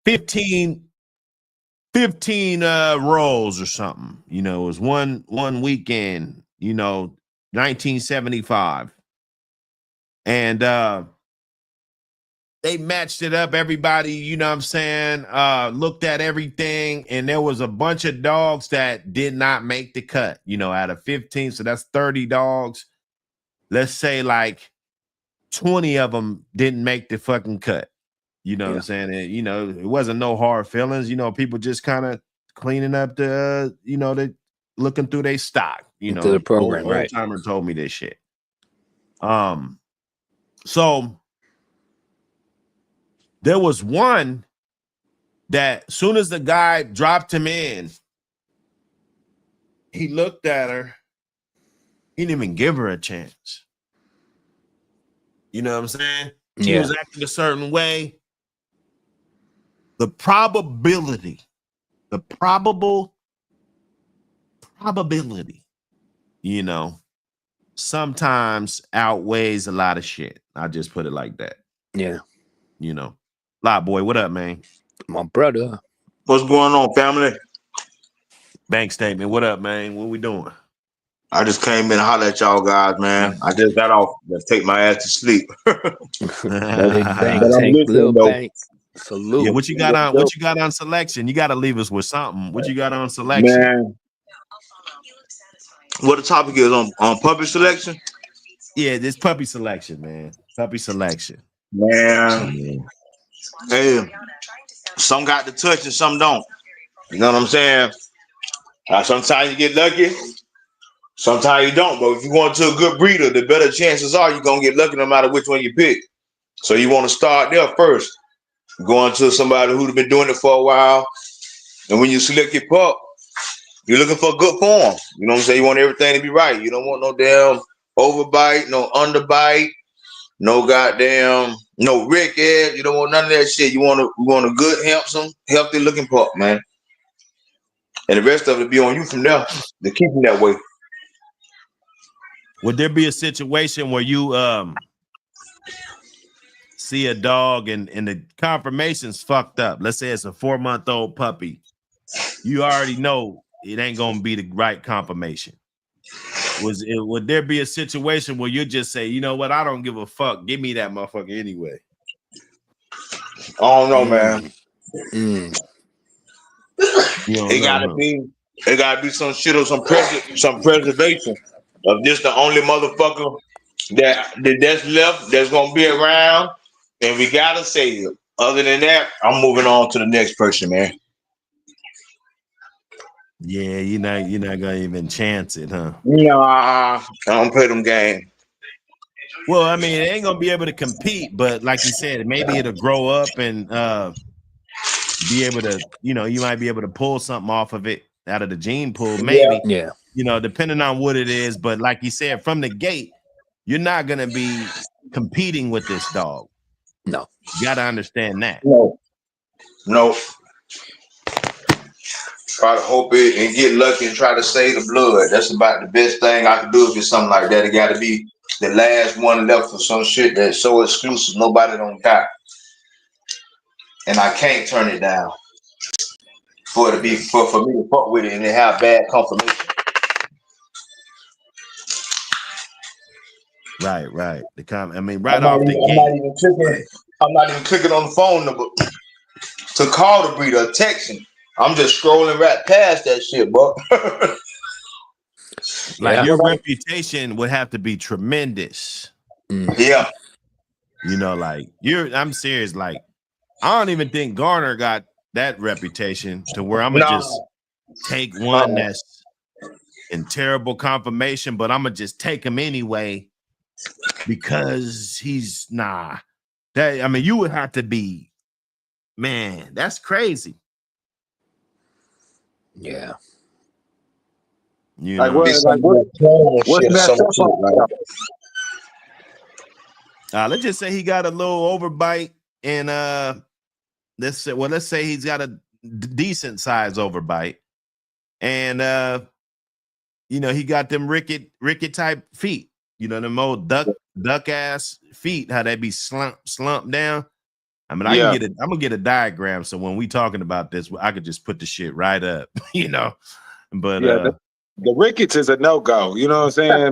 15 roles or something. You know, it was one weekend, you know, 1975. And they matched it up. Everybody, you know what I'm saying, looked at everything, and there was a bunch of dogs that did not make the cut, you know, out of 15. So that's 30 dogs. Let's say like 20 of them didn't make the fucking cut. You know what I'm saying? And, you know, it wasn't no hard feelings. You know, people just kind of cleaning up the, you know, they looking through their stock. You know, the program, old timer told me this shit. So there was one that as soon as the guy dropped him in, he looked at her. He didn't even give her a chance. You know what I'm saying? She was acting a certain way. The probability, you know, sometimes outweighs a lot of shit. I just put it like that. Yeah. You know. Lot boy, what up, man? My brother. What's going on, family? Bank statement. What up, man? What we doing? I just came in and holler at y'all guys, man. I just got off to take my ass to sleep. Little bank. Salute. Yeah, what you got on? What you got on selection? You got to leave us with something. What you got on selection? Man, what the topic is on puppy selection? Yeah, this puppy selection, man. Puppy selection. Man, hey, some got the touch and some don't. You know what I'm saying? Sometimes you get lucky, sometimes you don't. But if you go into a good breeder, the better chances are you're gonna get lucky no matter which one you pick. So you want to start there first. Going to somebody who's been doing it for a while, and when you select your pup, you're looking for good form. You know what I'm saying? You want everything to be right. You don't want no damn overbite, no underbite, no goddamn, no rickhead. You don't want none of that shit. You want a good, handsome, healthy looking pup, man. And the rest of it be on you from there to keep them that way. Would there be a situation where you see a dog and the confirmation's fucked up? Let's say it's a 4-month-old puppy. You already know it ain't gonna be the right confirmation. Would there be a situation where you just say, you know what, I don't give a fuck, give me that motherfucker anyway? I don't know, man. It gotta be some shit or some preservation of just the only motherfucker that's left that's gonna be around, and we gotta save it. Other than that, I'm moving on to the next person, man. Yeah, you're not gonna even chance it, huh? No, I don't play them games. Well, I mean, it ain't gonna be able to compete, but like you said, maybe it'll grow up and be able to, you know, you might be able to pull something off of it out of the gene pool, maybe. Yeah. You know, depending on what it is. But like you said, from the gate, you're not gonna be competing with this dog. No. You gotta understand that. No. Try to hope it and get lucky and try to save the blood. That's about the best thing I can do if it's something like that. It got to be the last one left for some shit that's so exclusive nobody don't got, and I can't turn it down for it to be for me to fuck with it and to have bad confirmation. Right. Right off the gate. I'm not even clicking on the phone number to call the breeder or texting. I'm just scrolling right past that shit, bro. Like your reputation would have to be tremendous. Yeah. You know, like I'm serious. Like, I don't even think Garner got that reputation to where I'm gonna just take one that's in terrible confirmation, but I'm gonna just take him anyway because he's that. I mean, you would have to be, man, that's crazy. Yeah. You Like know, what's messed up on let's just say he got a little overbite, and let's say he's got a decent size overbite, and you know, he got them Ricket type feet. You know, them old duck ass feet, how they be slumped down. I mean, I'm gonna get a diagram, so when we talking about this, I could just put the shit right up, you know. But the rickets is a no-go, you know what I'm saying?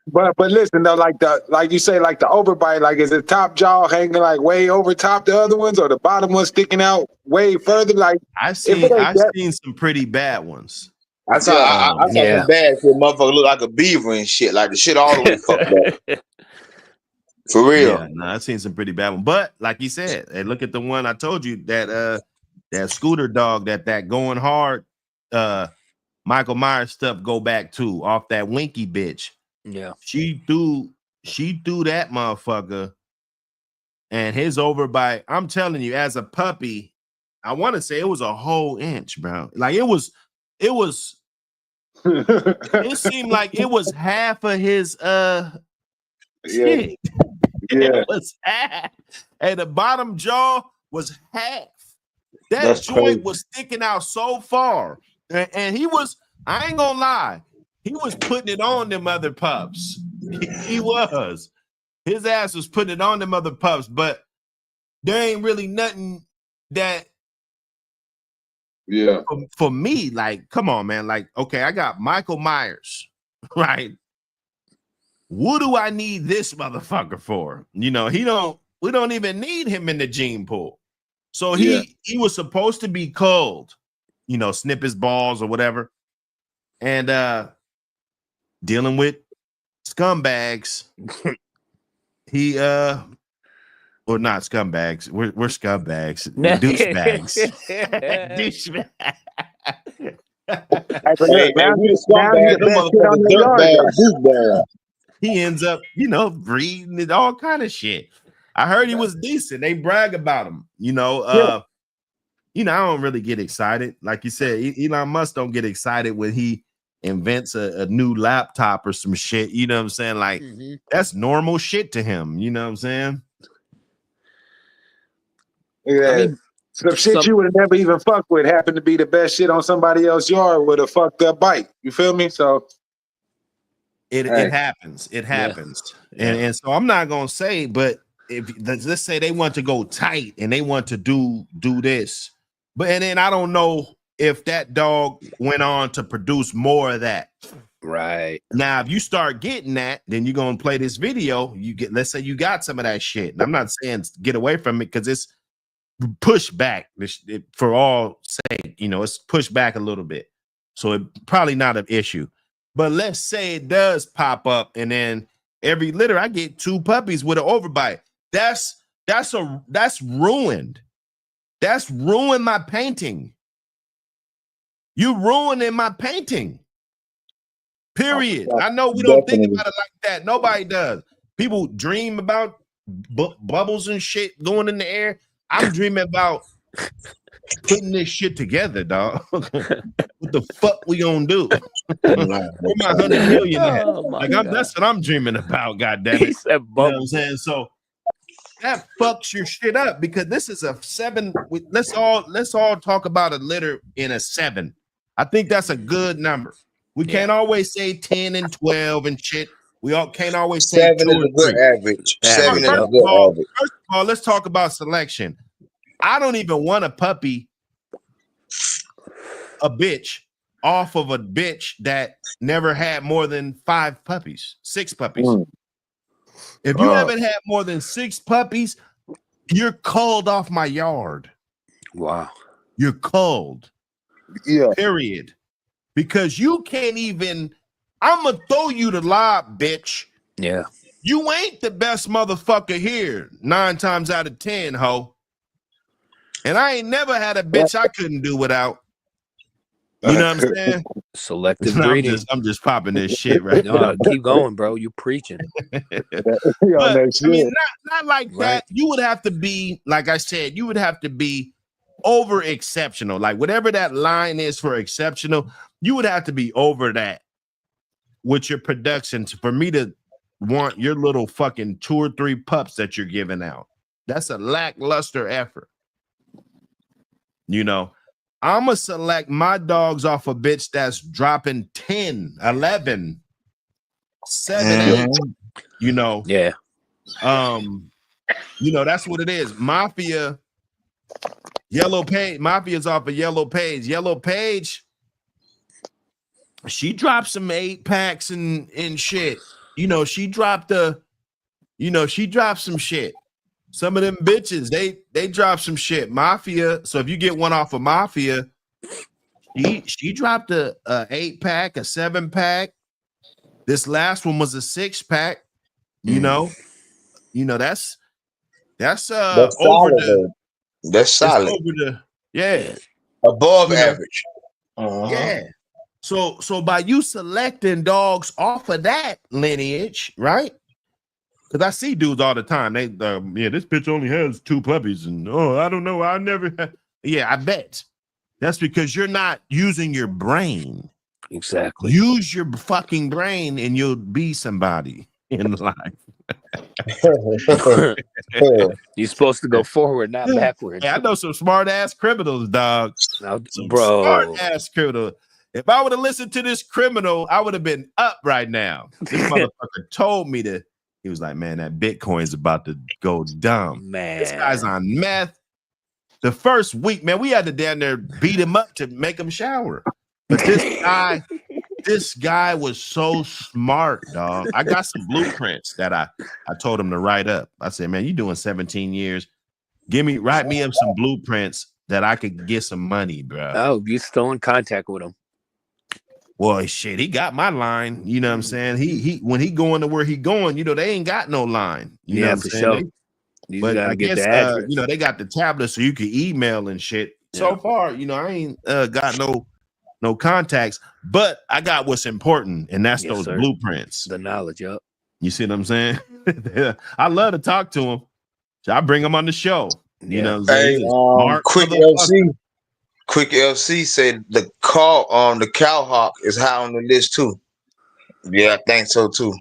but listen though, like you say, like the overbite, like is the top jaw hanging like way over top the other ones, or the bottom one sticking out way further? Like I've seen some pretty bad ones. I saw some bad shit. Motherfucker look like a beaver and shit. Like the shit all the way fucked up. For real. Yeah, no, I've seen some pretty bad ones. But like you said, hey, look at the one I told you that that scooter dog that going hard Michael Myers stuff go back to off that Winky bitch. Yeah. She threw that motherfucker, and his overbite. I'm telling you, as a puppy, I want to say it was a whole inch, bro. Like it seemed like it was half of his shit. It was half. And the bottom jaw was half. That joint was sticking out so far. And he was, I ain't gonna lie, he was putting it on them other pups. He was. His ass was putting it on them other pups, but there ain't really nothing that for me, like, come on, man. Like, okay, I got Michael Myers, right? What do I need this motherfucker for? You know, we don't even need him in the gene pool. So he was supposed to be culled, you know, snip his balls or whatever. And dealing with scumbags, he or not scumbags. We're scumbags. Douchebags. Douchebag. He ends up, you know, breeding and all kind of shit. I heard he was decent. They brag about him, you know. You know, I don't really get excited. Like you said, Elon Musk don't get excited when he invents a new laptop or some shit. You know what I'm saying? Like, that's normal shit to him. You know what I'm saying? Yeah. I mean, some shit you would have never even fucked with happened to be the best shit on somebody else's yard with a fucked up bite. You feel me? So it happens. It happens. Yeah. And so I'm not gonna say, but if let's say they want to go tight and they want to do this, but and then I don't know if that dog went on to produce more of that. Right. Now, if you start getting that, then you're gonna play this video. You get, let's say you got some of that shit. And I'm not saying get away from it because it's pushed back for all sake, you know, it's pushed back a little bit. So it probably not an issue. But let's say it does pop up, and then every litter I get 2 puppies with an overbite. That's ruined. That's ruined my painting. You ruining my painting. Period. I know we don't think about it like that. Nobody does. People dream about bubbles and shit going in the air. I'm dreaming about putting this shit together, dog. What the fuck we gonna do? Where my 100 million at? That's what I'm dreaming about. Goddamn it! You know what I'm saying? So that fucks your shit up because this is a 7. Let's all talk about a litter in a 7. I think that's a good number. We can't always say 10 and 12 and shit. We all can't always say 7 is a good average. 7 is a good average. First of all, let's talk about selection. I don't even want a puppy, a bitch, off of a bitch that never had more than 5 puppies, 6 puppies. If you haven't had more than 6 puppies, you're culled off my yard. Wow. You're culled. Yeah. Period. Because you can't even, I'm going to throw you the lob, bitch. Yeah. You ain't the best motherfucker here 9 times out of 10, ho. And I ain't never had a bitch I couldn't do without. You know what I'm saying? Selective breeding. I'm just popping this shit right now. Keep going, bro. You preaching. But, I mean, not like that. You would have to be, like I said, you would have to be over exceptional. Like whatever that line is for exceptional, you would have to be over that with your production for me to want your little fucking 2 or 3 pups that you're giving out. That's a lackluster effort. You know, I'm going to select my dogs off a bitch that's dropping 10, 11, 7, 8, you know. Yeah. You know, that's what it is. Mafia, Yellow Page, Mafia's off of Yellow Page. Yellow Page, she dropped some 8 packs and shit. You know, she dropped she dropped some shit. Some of them bitches, they dropped some shit. Mafia. So if you get one off of Mafia, she dropped a 8 pack, a 7 pack. This last one was a 6 pack. You know, that's over solid, the. That's solid. Over the, yeah, above average. Yeah. So by you selecting dogs off of that lineage, right? Because I see dudes all the time. They, this bitch only has 2 puppies, and I don't know. I never. Yeah, I bet. That's because you're not using your brain. Exactly. Use your fucking brain, and you'll be somebody in life. You're supposed to go forward, not backwards. Hey, I know some smart ass criminals, dog. Some bro, smart ass criminal. If I would have listened to this criminal, I would have been up right now. This motherfucker told me to. He was like, "Man, that Bitcoin's about to go dumb." Man, this guy's on meth. The first week, man, we had to down there beat him up to make him shower. But this guy was so smart, dog. I got some blueprints that I told him to write up. I said, "Man, you doing 17 years? Write me up some blueprints that I could get some money, bro." Oh, you still in contact with him? Well, shit, he got my line. You know what I'm saying? He when he going to where he going, they ain't got no line. You know what I'm saying? Sure. But I guess they got the tablet so you can email and shit. Yeah. So far, I ain't got no contacts, but I got what's important, and that's those blueprints. The knowledge up. You see what I'm saying? I love to talk to him. So I bring him on the show. You know what I'm saying? Quick LC said the Cowhawk is high on the list too. Yeah, I think so too.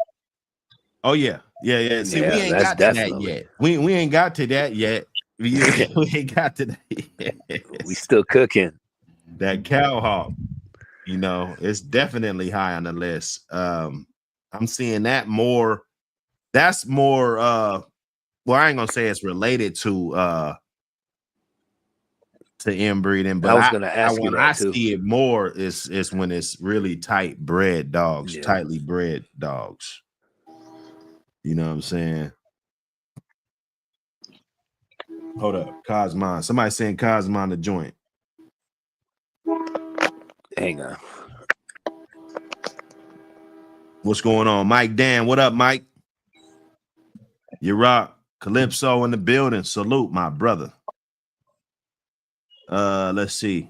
Oh yeah. See, we ain't got to that yet. We ain't got to that yet. We ain't got to that yet. We still cooking. That Cowhawk, it's definitely high on the list. I'm seeing that more. That's more. Well, I ain't gonna say it's related to inbreeding, but I was gonna ask you when that I too. see it more is when it's really tight bred dogs, tightly bred dogs. You know what I'm saying? Hold up, Cosmon. Somebody saying Cosmon the joint. Hang on. What's going on, Mike Dan? What up, Mike? You rock. Calypso in the building. Salute, my brother. Let's see.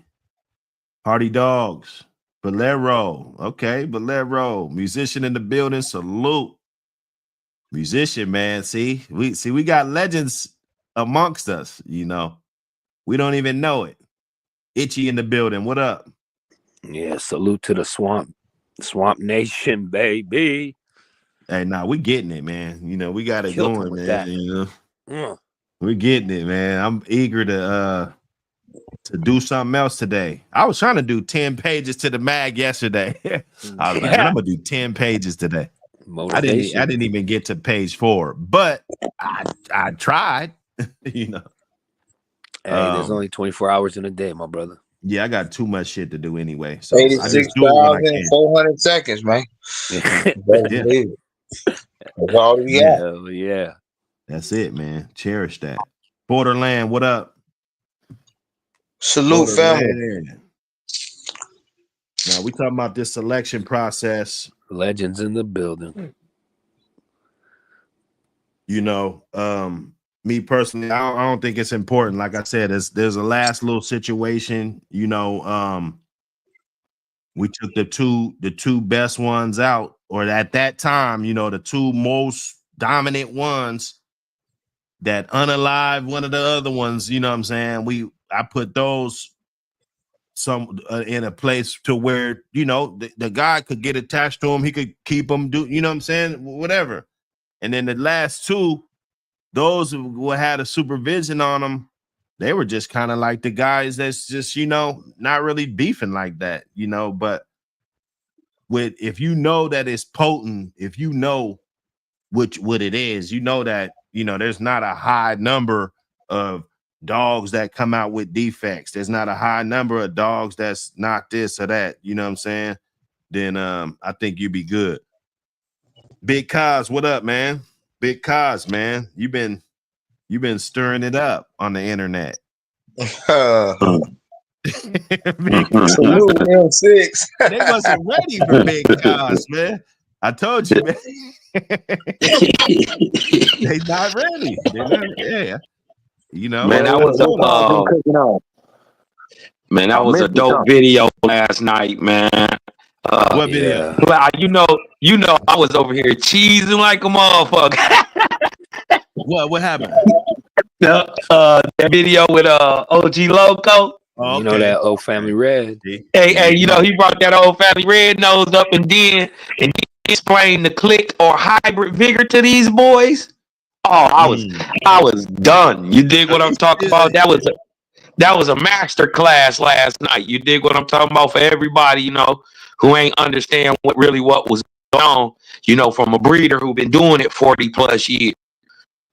Party Dogs. Bolero. Okay, Bolero. Musician in the building. Salute. Musician, man. See, we got legends amongst us, We don't even know it. Itchy in the building. What up? Yeah, salute to the Swamp Nation, baby. Hey, we getting it, man. We got it going, man. That. We're getting it, man. I'm eager to do something else today. I was trying to do 10 pages to the mag yesterday. I was like, man, I'm gonna do 10 pages today. Motivation. I didn't even get to page 4, but I tried. Hey, there's only 24 hours in a day, my brother. Yeah, I got too much shit to do anyway. So 86,400 seconds, man. That's all we got. Hell yeah. That's it, man. Cherish that. Borderland, what up? Salute, family. Now we talking about this selection process. Legends in the building. Me personally, I don't think it's important. Like I said, there's a last little situation. We took the two best ones out, or at that time, the 2 most dominant ones that unalive one of the other ones. You know what I'm saying? I put those some in a place to where, you know, the guy could get attached to him. He could keep them, do, you know what I'm saying? Whatever. And then the last two, those who had a supervision on them, they were just kind of like the guys that's just, you know, not really beefing like that, you know. But with, if you know that it's potent, if you know what it is, you know that, you know, there's not a high number of dogs that come out with defects. There's not a high number of dogs that's not this or that, you know what I'm saying? Then I think you'd be good. Big Cos, what up, man? Big Cos, man. You've been stirring it up on the internet. Big Cos. Salute M6. They wasn't ready for Big Cos, man. I told you, man. They not ready. They're not, yeah. You know, Man, that was a dope video last night, man. what video? You know, I was over here cheesing like a motherfucker. What happened? That video with OG Loco. Oh, You know that old family red. Hey, you know, he brought that old family red nose up and then explained the click or hybrid vigor to these boys. Oh, I was done. You dig what I'm talking about? That was a master class last night. You dig what I'm talking about for everybody, you know, who ain't understand what was going on, you know, from a breeder who been doing it 40 plus years.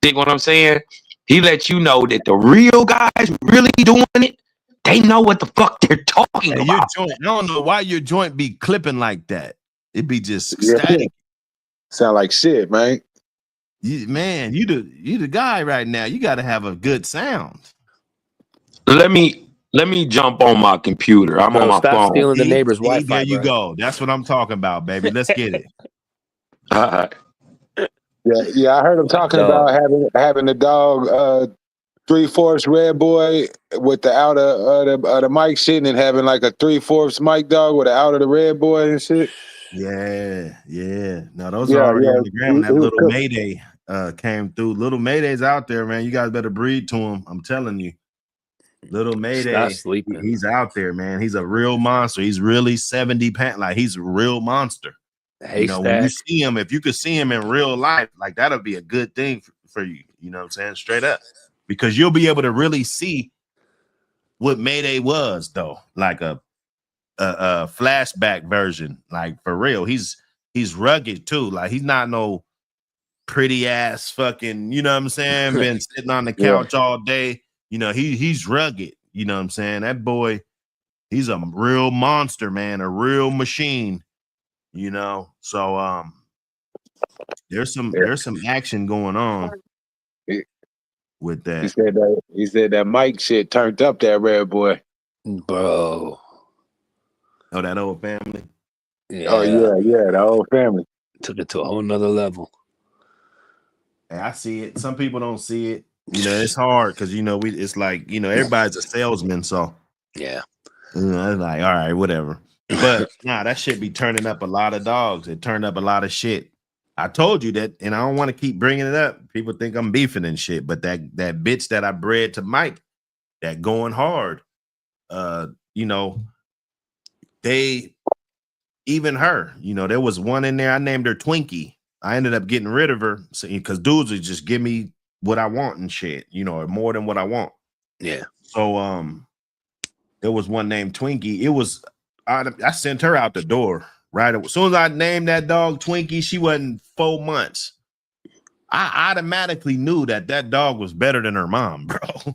Dig what I'm saying? He let you know that the real guys really doing it, they know what the fuck they're talking about. Your joint, I don't know why your joint be clipping like that. It be just static. Sound like shit, man. You the guy right now. You got to have a good sound. Let me jump on my computer. I'm on my stop phone. stealing the neighbor's Wi-Fi. There you bro. go. That's what I'm talking about, baby. Let's get it. All right. Yeah. I heard him talking about having the dog 3/4 red boy with the outer of the mic shit, and having like a 3/4 mic dog with the outer of the red boy and shit. Yeah. No, those are already on the ground. That little Mayday came through. Little Mayday's out there, man. You guys better breed to him. I'm telling you. Little Mayday, he's out there, man. He's a real monster. He's really 70 pounds. Like, he's a real monster. You know, when you see him, if you could see him in real life, like, that'll be a good thing for you. You know what I'm saying? Straight up. Because you'll be able to really see what Mayday was, though. Like a flashback version. Like, for real. He's rugged, too. Like, he's not no pretty ass fucking, you know what I'm saying? Been sitting on the couch all day. You know, he's rugged. You know what I'm saying? That boy, he's a real monster, man, a real machine. You know, so there's some action going on with that. He said that Mike shit turned up that red boy, bro. Oh, that old family. Yeah. Oh yeah, the whole family took it to a whole nother level. Hey, I see it. Some people don't see it. You know, it's hard because, you know, it's like, you know, everybody's a salesman. So, yeah. You know, it's like, all right, whatever. But, nah, that shit be turning up a lot of dogs. It turned up a lot of shit. I told you that, and I don't want to keep bringing it up. People think I'm beefing and shit. But that bitch that I bred to Mike, that going hard, you know, even her, you know, there was one in there. I named her Twinkie. I ended up getting rid of her because dudes would just give me what I want and shit, you know, or more than what I want. Yeah. So there was one named Twinkie. It was I sent her out the door right as soon as I named that dog Twinkie. She wasn't 4 months. I automatically knew that dog was better than her mom, bro.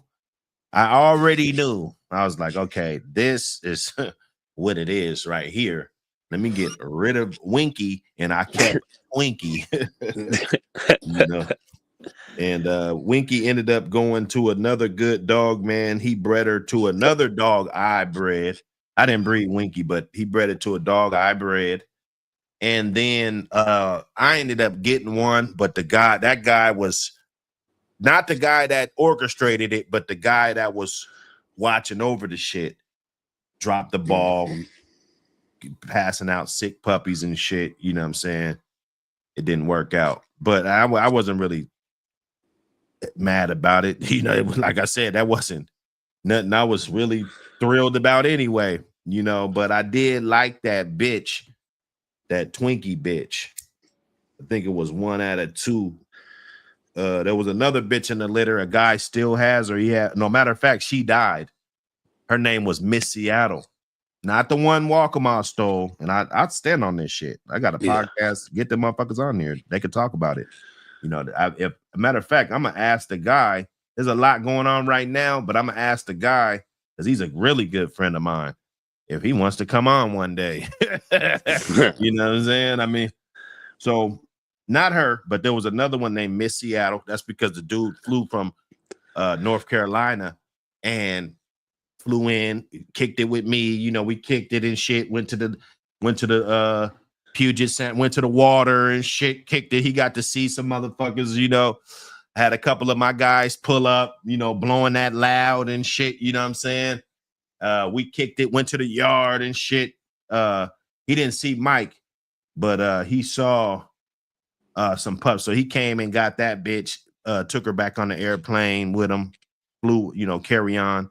I already knew. I was like, okay, this is what it is right here. Let me get rid of Winky, and I kept Winky. You know. And Winky ended up going to another good dog, man. He bred her to another dog I bred. I didn't breed Winky, but he bred it to a dog I bred. And then I ended up getting one, but that guy was not the guy that orchestrated it, but the guy that was watching over the shit dropped the ball, passing out sick puppies and shit. You know what I'm saying? It didn't work out, but I wasn't really mad about it. You know, it was like I said, that wasn't nothing I was really thrilled about anyway, you know, but I did like that bitch, that Twinkie bitch. I think it was 1 out of 2. There was another bitch in the litter. A guy still has her. No matter of fact, she died. Her name was Miss Seattle, not the one Walkama stole. And I'd stand on this shit. I got a podcast. Get the motherfuckers on here. They could talk about it. You know, if a matter of fact, I'm gonna ask the guy. There's a lot going on right now, but I'm gonna ask the guy because he's a really good friend of mine. If he wants to come on one day, you know what I'm saying? I mean, so not her, but there was another one named Miss Seattle. That's because the dude flew from North Carolina and flew in, kicked it with me. You know, we kicked it and shit. Went to the Puget Sound, went to the water and shit. Kicked it. He got to see some motherfuckers. You know, had a couple of my guys pull up. You know, blowing that loud and shit. You know what I'm saying? We kicked it. Went to the yard and shit. He didn't see Mike, but he saw some pups. So he came and got that bitch, took her back on the airplane with him, flew, you know, carry on.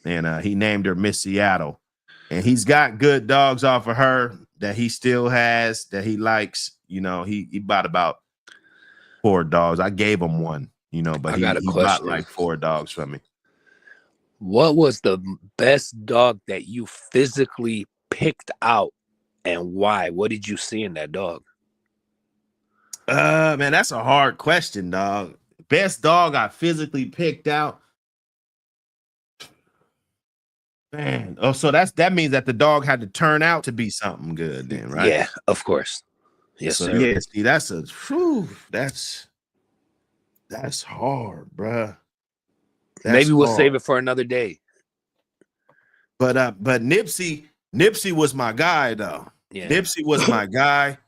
And he named her Miss Seattle. And he's got good dogs off of her that he still has, that he likes. You know, he bought about 4 dogs. I gave him one, you know, but he bought like 4 dogs from me. What was the best dog that you physically picked out and why? What did you see in that dog? Man, that's a hard question, dog. Best dog I physically picked out. Man, oh, so that means that the dog had to turn out to be something good, then, right? Yeah, of course. Yes, so, sir. Yeah, see, that's hard, bruh. Maybe we'll save it for another day. But Nipsey was my guy, though. Yeah. Nipsey was my guy.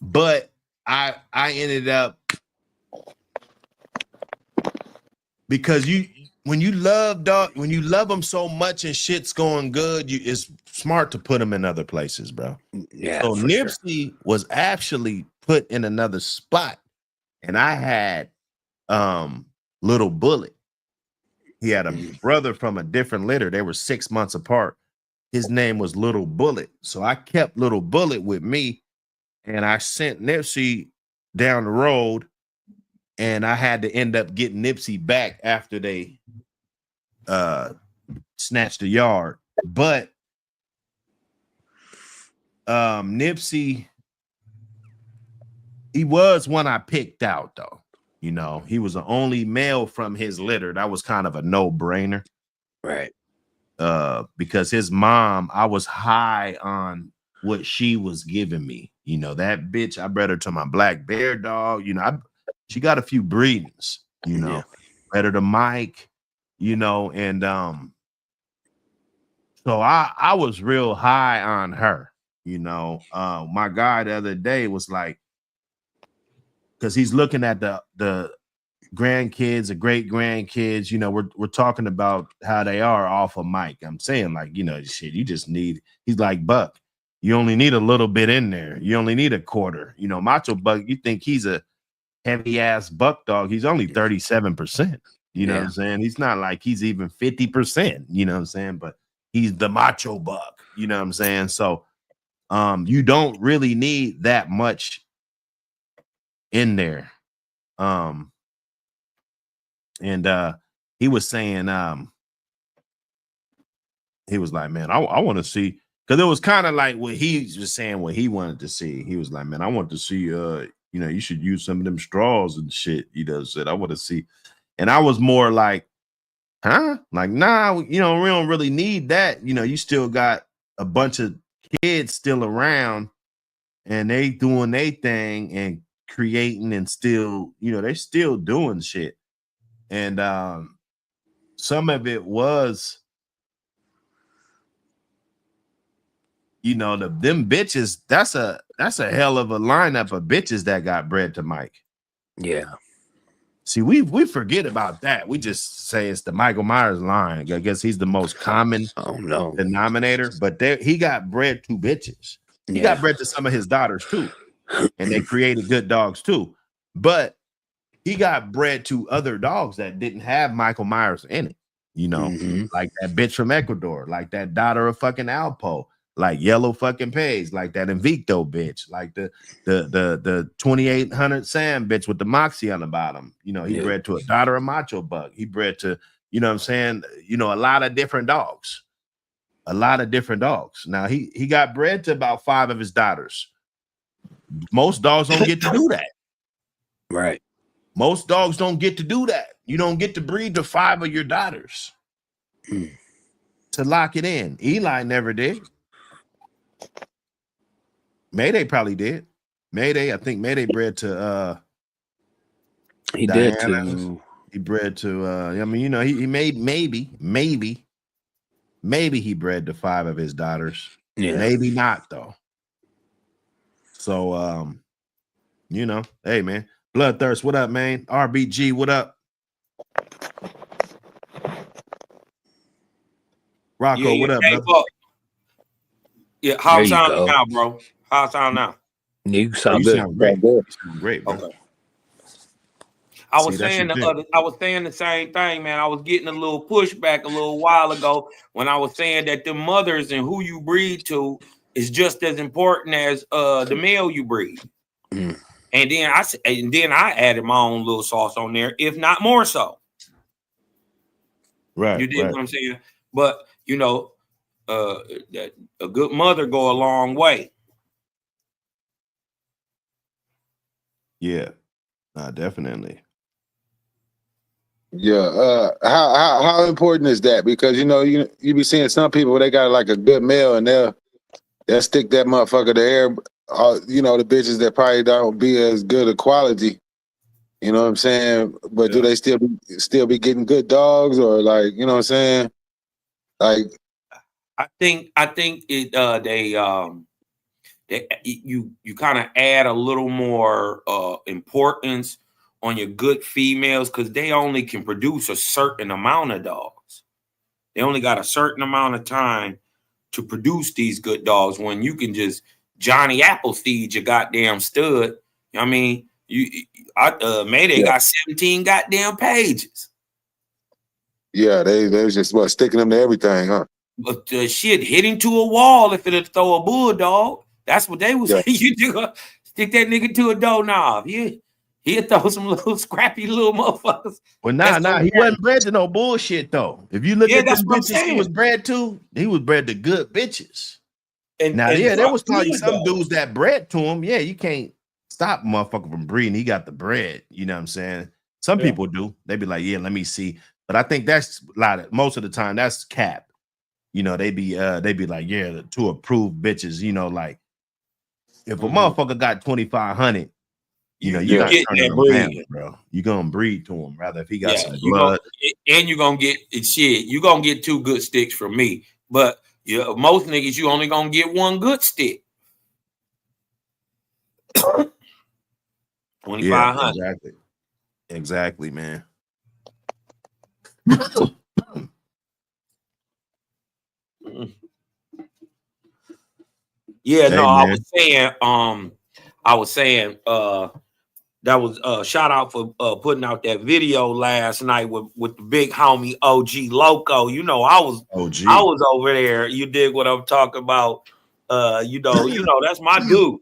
But I ended up, because when you love them so much and shit's going good, it's smart to put them in other places, bro. Yeah. So Nipsey was actually put in another spot, and I had Little Bullet. He had a brother from a different litter. They were 6 months apart. His name was Little Bullet. So I kept Little Bullet with me. And I sent Nipsey down the road, and I had to end up getting Nipsey back after they snatched the yard. But Nipsey, he was one I picked out, though. You know, he was the only male from his litter. That was kind of a no-brainer. Right. Because his mom, I was high on what she was giving me. You know, that bitch, I bred her to my black bear dog. You know, she got a few breedings, you know, bred her to Mike, you know, and so I was real high on her, you know. My guy the other day was like, because he's looking at the grandkids, the great grandkids, you know, we're talking about how they are off of Mike. I'm saying, like, you know, shit, you just need, he's like, Buck, you only need a little bit in there. You only need a quarter. You know, Macho Buck, you think he's a heavy ass buck dog. He's only 37%. You know what I'm saying? He's not like he's even 50%, you know what I'm saying? But he's the Macho Buck, you know what I'm saying? So you don't really need that much in there. And he was saying, he was like, man, I want to see, because it was kind of like what he was saying, what he wanted to see. He was like, man, I want to see, you know, you should use some of them straws and shit. You know, said, I want to see. And I was more like, huh? Like, nah, you know, we don't really need that. You know, you still got a bunch of kids still around and they doing their thing and creating and still, you know, they still doing shit. And some of it was, you know, them bitches, that's a hell of a lineup of bitches that got bred to Mike. Yeah. See, we forget about that. We just say it's the Michael Myers line. I guess he's the most common denominator, but he got bred to bitches. He got bred to some of his daughters too. And they created good dogs too. But he got bred to other dogs that didn't have Michael Myers in it. You know, like that bitch from Ecuador, like that daughter of fucking Alpo, like Yellow fucking Pays, like that Invicto bitch, like the 2800 Sam bitch with the Moxie on the bottom. You know, he bred to a daughter of Macho Bug. He bred to, you know what I'm saying? You know, a lot of different dogs. A lot of different dogs. Now he got bred to about 5 of his daughters. Most dogs don't get to do that. Right. Most dogs don't get to do that. You don't get to breed to 5 of your daughters to lock it in. Eli never did. Mayday probably did. Mayday, I think Mayday bred to he Diana. did too. He bred to I mean, you know, he made maybe he bred to 5 of his daughters. Yeah. Maybe not though. So you know, hey man, Bloodthirst, what up, man? RBG, what up? Rocco, what up, brother? Yeah, how I'm sounding now, bro? How I sound now? You sound good. good. Sound great. You sound great, bro. Okay. I was saying the same thing, man. I was getting a little pushback a little while ago when I was saying that the mothers and who you breed to is just as important as the male you breed. And then I added my own little sauce on there, if not more so. Right. You did what I'm saying? But you know, a good mother go a long way. Yeah, definitely. Yeah. How important is that? Because you know, you be seeing some people they got like a good male and they'll stick that motherfucker to air. You know, the bitches that probably don't be as good a quality. You know what I'm saying? But do they still be getting good dogs or like, you know what I'm saying? Like, I think you kind of add a little more importance on your good females because they only can produce a certain amount of dogs. They only got a certain amount of time to produce these good dogs when you can just Johnny Appleseed your goddamn stud. I mean, Mayday got 17 goddamn pages. Yeah, they was just sticking them to everything, huh? But shit, hitting to a wall if it'll throw a bulldog. That's what they was saying. You do stick that nigga to a doorknob. He'll throw some little scrappy little motherfuckers. Well, he wasn't bred to no bullshit though. If you look at the bitches he was bred to, he was bred to good bitches. And there was probably some dudes that bred to him. Yeah, you can't stop motherfucker from breeding. He got the bread. You know what I'm saying? Some people do. They be like, yeah, let me see. But I think that's most of the time that's cap. You know, they be like, yeah, the 2 approved bitches. You know, like if a motherfucker got 2,500, you know, you got to turn him around, bro. You gonna breed to him, rather if he got some blood. You're gonna get shit. You gonna get 2 good sticks from me, but most niggas you only gonna get 1 good stick. 2,500. Yeah, exactly, man. Yeah, hey, no, man. I was saying that was shout out for putting out that video last night with the big homie OG Loco. You know, I was over there. You dig what I'm talking about? You know that's my dude.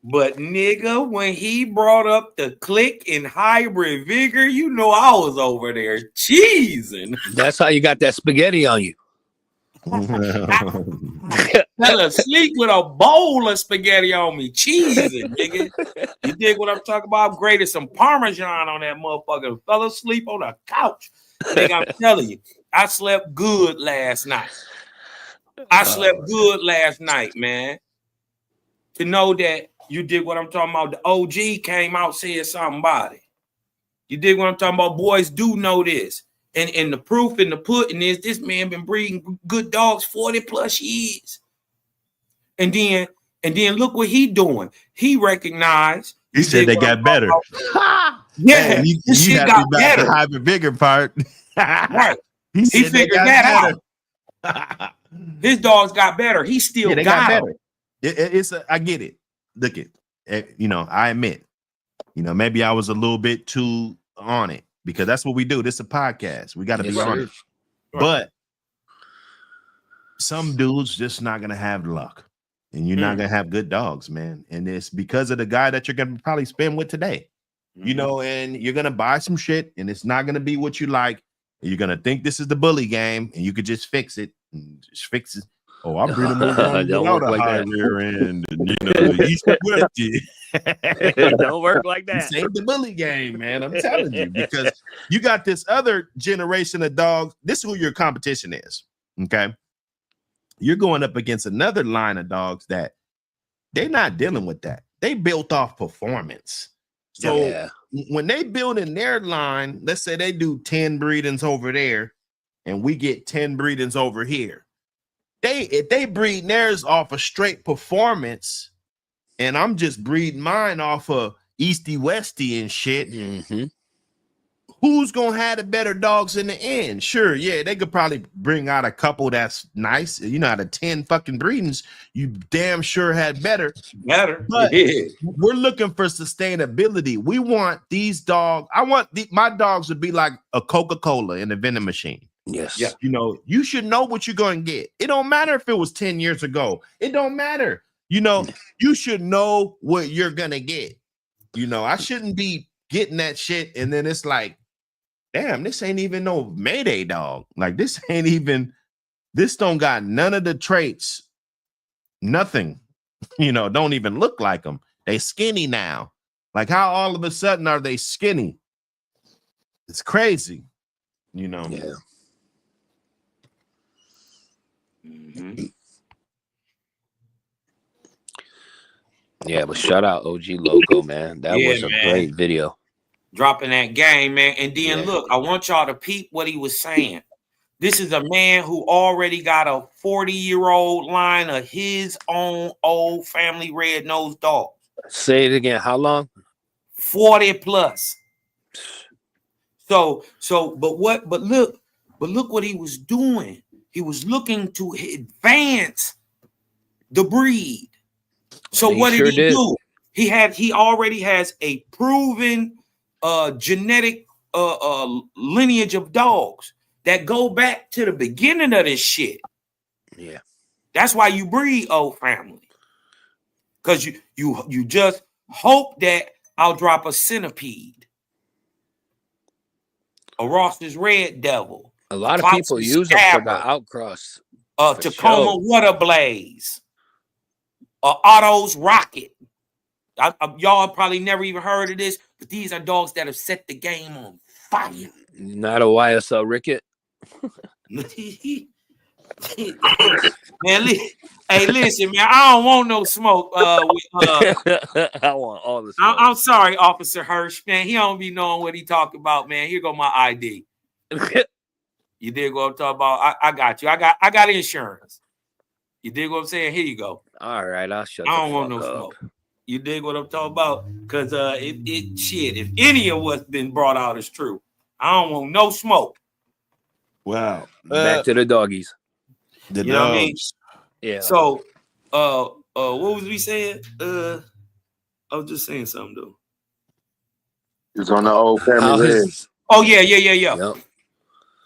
But nigga, when he brought up the click and hybrid vigor, you know I was over there cheesing. That's how you got that spaghetti on you. Fell asleep with a bowl of spaghetti on me, cheesing, nigga. You dig what I'm talking about? I grated some Parmesan on that motherfucker. Fell asleep on the couch. Nigga, I'm telling you, I slept good last night. Man. To know that you dig what I'm talking about. The OG came out saying something about it. You dig what I'm talking about? Boys do know this. And the proof in the pudding is this man been breeding good dogs 40 plus years. And then look what he doing. He recognized. He said they got better. Yeah, this shit got better. The hybrid vigor part. Right. He figured that out. His dogs got better. He still got better. I get it. Look it. You know, I admit You know, maybe I was a little bit too on it because that's what we do. This is a podcast. We got to be on it. But some dudes just not gonna have luck, and you're not gonna have good dogs, man. And it's because of the guy that you're gonna probably spend with today. You know, and you're gonna buy some shit, and it's not gonna be what you like. You're gonna think this is the bully game, and you could just fix it. And just fix it. Oh, I'll breed them without a high rear end, and you know, the east and west. It don't work like that. This ain't the bully game, man. I'm telling you, because you got this other generation of dogs. This is who your competition is. Okay, you're going up against another line of dogs that they're not dealing with that. They built off performance. So when they build in their line, let's say they do 10 breedings over there, and we get 10 breedings over here. If they breed theirs off a straight performance, and I'm just breeding mine off of Easty Westy and shit, who's gonna have the better dogs in the end? Sure, yeah, they could probably bring out a couple that's nice. You know, out of 10 fucking breedings, you damn sure had better. But we're looking for sustainability. We want these dogs. I want my dogs to be like a Coca-Cola in a vending machine. Yes. Yeah. You know, you should know what you're going to get. It don't matter if it was 10 years ago. It don't matter. You know, you should know what you're going to get. You know, I shouldn't be getting that shit. And then it's like, damn, this ain't even no Mayday dog. Like, this don't got none of the traits. Nothing. You know, don't even look like them. They skinny now. Like, how all of a sudden are they skinny? It's crazy. You know? Yeah. Yeah, but shout out OG Loco, man. That was a great video. Dropping that game, man. And then look, I want y'all to peep what he was saying. This is a man who already got a 40-year-old line of his own old family red-nosed dogs. Say it again. How long? 40 plus. But look what he was doing. He was looking to advance the breed. So what did he do? He already has a proven genetic lineage of dogs that go back to the beginning of this shit. Yeah. That's why you breed old family. Because you just hope that I'll drop a centipede. A Ross's Red Devil. A lot of people use them for the outcross. Tacoma Water Blaze. Otto's Rocket. Y'all probably never even heard of this, but these are dogs that have set the game on fire. Not a YSL Ricket. Man, hey, listen, man. I don't want no smoke. I want all the smoke. I'm sorry, Officer Hirsch, man. He don't be knowing what he talking about, man. Here go my ID. You dig what I'm talking about? I got you. I got insurance. You dig what I'm saying? Here you go. All right, I'll shut. I don't want no smoke. You dig what I'm talking about? Because if any of what's been brought out is true, I don't want no smoke. Wow. Back to the doggies. The you know what I mean? Yeah. So, what was we saying? I was just saying something though. It's on the old family red. Oh yeah. Yep.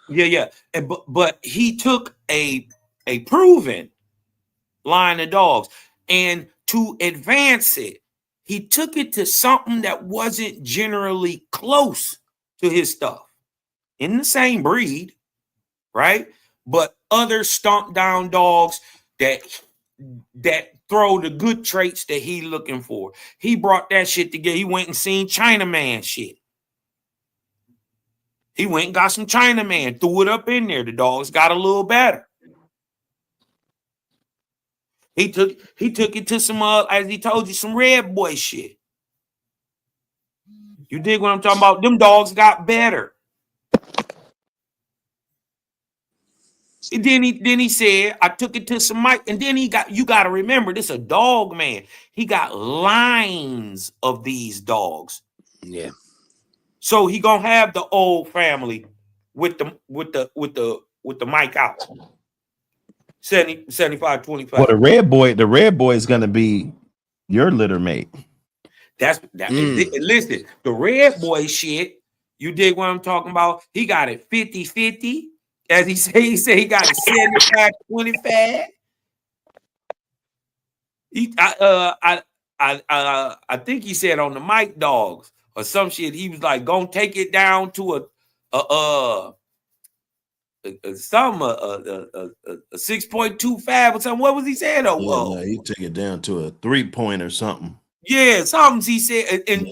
Yeah. And, but he took a proven line of dogs, and to advance it, he took it to something that wasn't generally close to his stuff in the same breed, right? But other stomped down dogs that throw the good traits that he looking for. He brought that shit together. He went and seen Chinaman shit. He went and got some Chinaman, threw it up in there. The dogs got a little better. He took it to some, as he told you, some red boy shit. You dig what I'm talking about? Them dogs got better. And then he said, I took it to some Mike, and then you got to remember, this a dog man. He got lines of these dogs. Yeah. So he gonna have the old family with the mic out. 75-25. Well, the red boy is gonna be your litter mate. That's that. Listen, the red boy shit. You dig what I'm talking about? He got it 50-50. As he said he got it 75-25. I think he said on the mic dogs or some shit. He was like, gonna take it down to a 6.25 or something. What was he saying? Yeah, he took it down to a 3-point or something. Yeah, something he said. And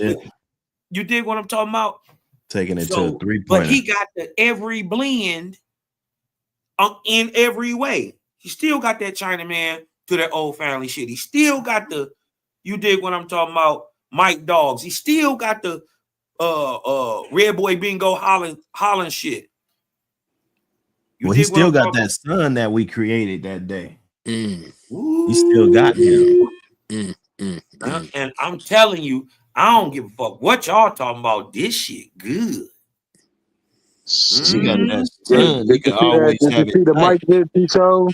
you dig what I'm talking about? Taking it to a 3-point. But he got the every blend in every way. He still got that Chinaman to that old family shit. He still got the, you dig what I'm talking about, Mike Dogs. He still got the Red Boy Bingo Holland shit. Well, he still got that son that we created that day. He still got him. And I'm telling you, I don't give a fuck what y'all talking about. This shit good. She got that son. You can always have it. See the Mike Bitchy show?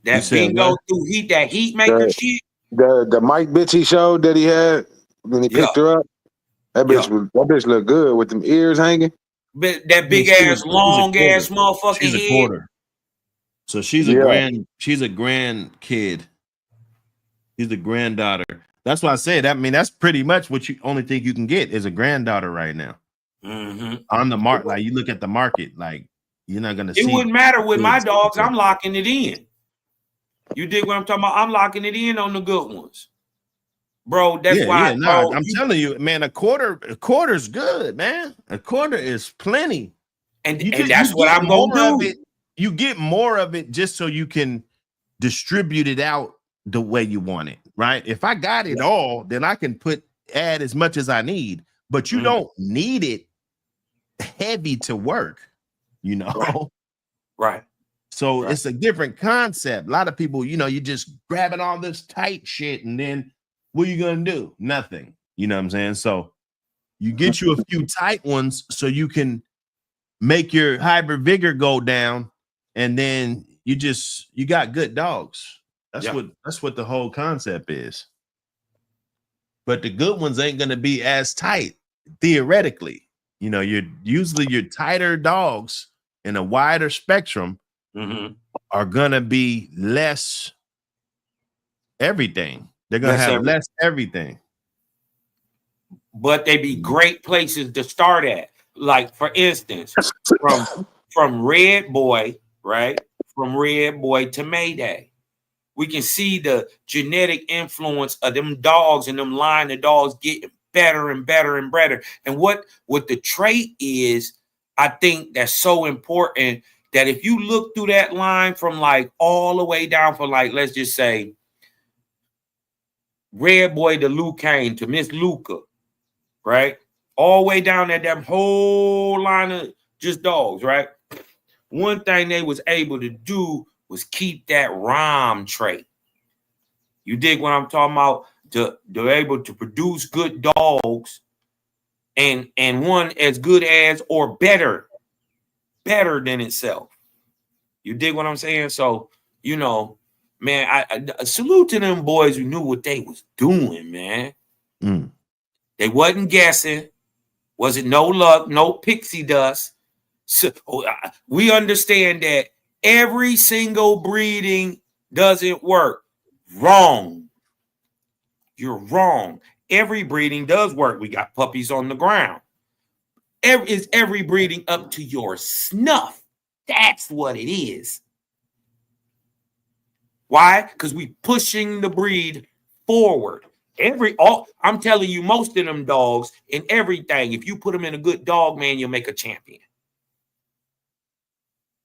That bingo through heat, that heat maker shit. The Mike Bitchy show that he had when he picked her up. That bitch looked good with them ears hanging. But that big ass, long ass motherfucking she's a quarter. So she's a grandkid. She's the granddaughter. That's why I say that. I mean, that's pretty much what you only think you can get is a granddaughter right now. On the market, like you look at the market, like you're not gonna see. It wouldn't matter with my dogs. I'm locking it in. You dig what I'm talking about? I'm locking it in on the good ones, bro. That's why. Bro, I'm telling you, man. A quarter's good, man. A quarter is plenty, and that's what I'm gonna do. You get more of it just so you can distribute it out the way you want it, right? If I got it all, then I can add as much as I need, but you don't need it heavy to work, you know? Right. So it's a different concept. A lot of people, you know, you just grabbing all this tight shit and then what are you going to do? Nothing. You know what I'm saying? So you get you a few tight ones so you can make your hybrid vigor go down and then you got good dogs. That's what the whole concept is. But the good ones ain't going to be as tight theoretically. You know, your tighter dogs in a wider spectrum are gonna be less everything. They're gonna have less everything. But they be great places to start at. Like for instance, from Red Boy, right? From Red Boy to Mayday, we can see the genetic influence of them dogs and them line of dogs getting better and better and better. And what the trait is, I think that's so important that if you look through that line from like all the way down from like, let's just say Red Boy to Luke Kane to Miss Luca, right? All the way down at that whole line of just dogs, right? One thing they was able to do was keep that rhyme trait. You dig what I'm talking about? They're able to produce good dogs and one as good as or better than itself. You dig what I'm saying? So, you know, man, I salute to them boys who knew what they was doing, man. They wasn't guessing. Wasn't no luck, no pixie dust. So we understand that every single breeding doesn't work. Wrong. You're wrong. Every breeding does work. We got puppies on the ground. Is every breeding up to your snuff? That's what it is. Why? Because we pushing the breed forward. I'm telling you, most of them dogs and everything, if you put them in a good dog man, you'll make a champion.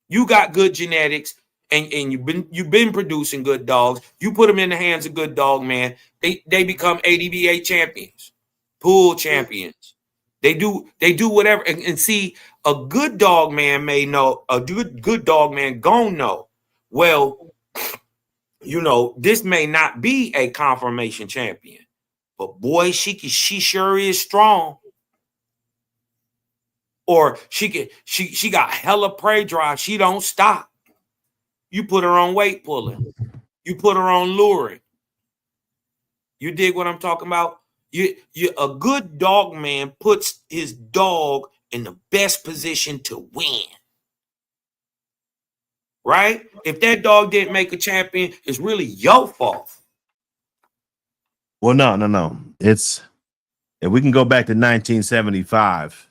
You got good genetics and you've been producing good dogs. You put them in the hands of good dog man, they become ADBA champions, pool champions. They do whatever and see a good dog man may know, a good dog man gonna know. Well, you know, this may not be a confirmation champion, but boy, she sure is strong. Or she got hella prey drive. She don't stop. You put her on weight pulling. You put her on luring. You dig what I'm talking about? You a good dog man puts his dog in the best position to win. Right? If that dog didn't make a champion, it's really your fault. Well, no. It's if we can go back to 1975,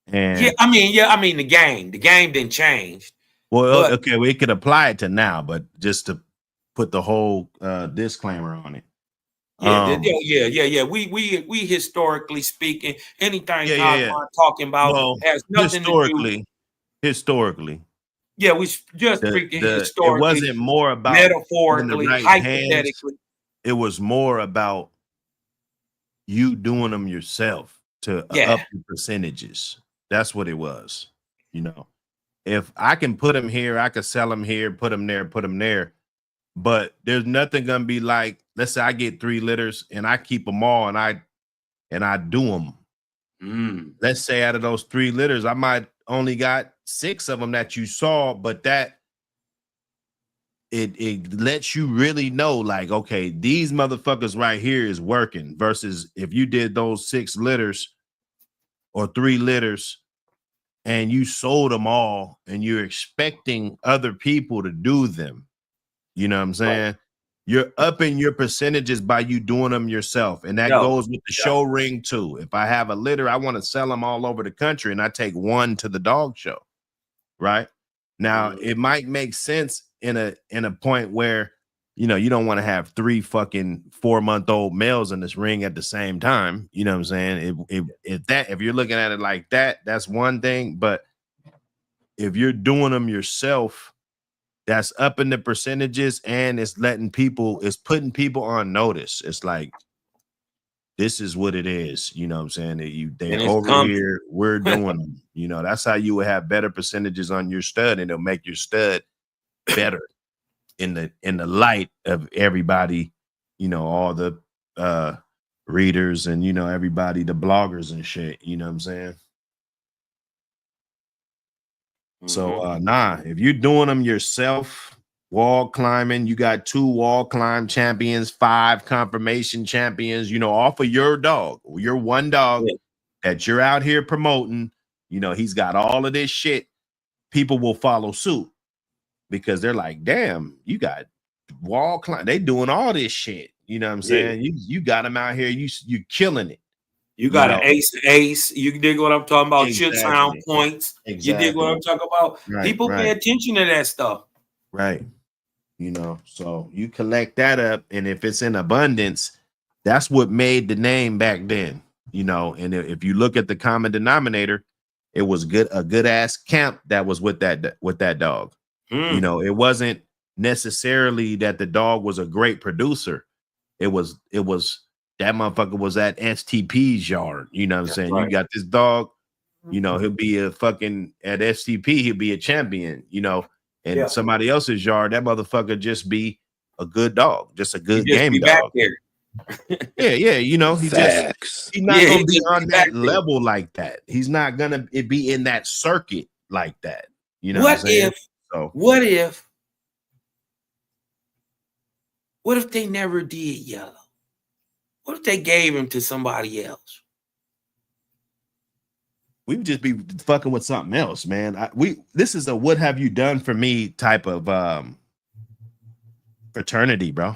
and I mean the game didn't change. Well, but, okay, we could apply it to now, but just to put the whole disclaimer on it. Yeah. We historically speaking, anything yeah. talking about has nothing to do. Historically. Yeah, we just speaking historically. It wasn't more about metaphorically, right hypothetically. Hands. It was more about you doing them yourself to up your percentages. That's what it was. You know, if I can put them here, I could sell them here, put them there. But there's nothing gonna be like, let's say I get 3 litters and I keep them all and I do them. Let's say out of those 3 litters, I might only got 6 of them that you saw, but that it lets you really know, like, okay, these motherfuckers right here is working, versus if you did those 6 litters or 3 litters and you sold them all and you're expecting other people to do them. You know what I'm saying? Right. You're upping your percentages by you doing them yourself. And that goes with the show ring too. If I have a litter, I want to sell them all over the country and I take 1 to the dog show. Right now, it might make sense in a point where, you know, you don't want to have 3 fucking 4-month-old males in this ring at the same time. You know what I'm saying? If you're looking at it like that, that's one thing. But if you're doing them yourself, that's upping the percentages and it's putting people on notice. It's like, this is what it is. You know what I'm saying? They're over here, we're doing them. You know, that's how you would have better percentages on your stud, and it'll make your stud better in the light of everybody, you know, all the readers and, you know, everybody, the bloggers and shit. You know what I'm saying? So if you're doing them yourself, wall climbing, you got 2 wall climb champions, 5 confirmation champions, you know, off of your dog, your one dog that you're out here promoting, you know, he's got all of this shit. People will follow suit because they're like, damn, you got wall climb. They doing all this shit. You know what I'm saying? You got them out here. You killing it. You got an ace. You dig what I'm talking about? Exactly. Shit sound points. Exactly. You dig what I'm talking about? Right, people pay attention to that stuff. Right. You know, so you collect that up, and if it's in abundance, that's what made the name back then. You know, and if you look at the common denominator, it was a good ass camp that was with that dog. You know, it wasn't necessarily that the dog was a great producer. It was that motherfucker was at STP's yard. You know what I'm saying? Right. You got this dog, you know, he'll be a fucking at STP, he'll be a champion, you know, and somebody else's yard, that motherfucker just be a good dog, just a good game dog. Yeah, you know, he's not gonna be on that level like that. He's not gonna be in that circuit like that. You know what if they never did yellow? What if they gave him to somebody else? We would just be fucking with something else, man. This is a what have you done for me type of fraternity, bro.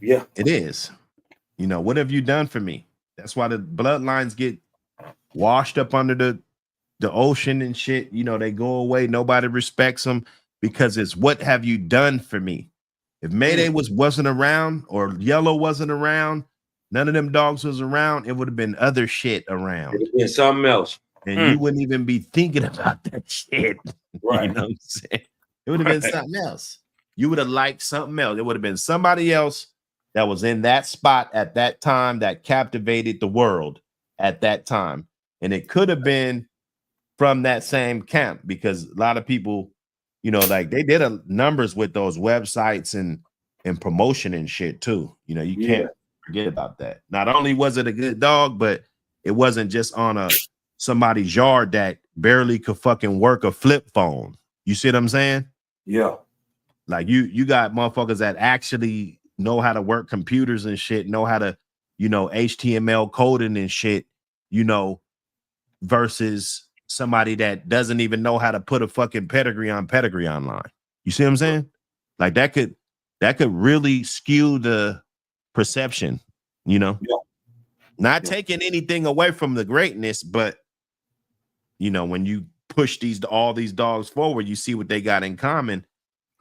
Yeah, it is. You know, what have you done for me? That's why the bloodlines get washed up under the ocean and shit. You know, they go away. Nobody respects them because it's what have you done for me? If Mayday wasn't around or Yellow wasn't around, none of them dogs was around, it would have been other shit around. It would have been something else. And you wouldn't even be thinking about that shit. Right. You know what I'm saying? It would have been something else. You would have liked something else. It would have been somebody else that was in that spot at that time that captivated the world at that time. And it could have been from that same camp, because a lot of people, you know, like they did numbers with those websites and promotion and shit too. You know, you can't forget about that. Not only was it a good dog, but it wasn't just on somebody's yard that barely could fucking work a flip phone. You see what I'm saying? Yeah. Like you got motherfuckers that actually know how to work computers and shit, know how to, you know, HTML coding and shit, you know, versus somebody that doesn't even know how to put a fucking pedigree online. You see what I'm saying? Like that could really skew the perception, you know. Yeah. Not taking anything away from the greatness, but you know, when you push all these dogs forward, you see what they got in common,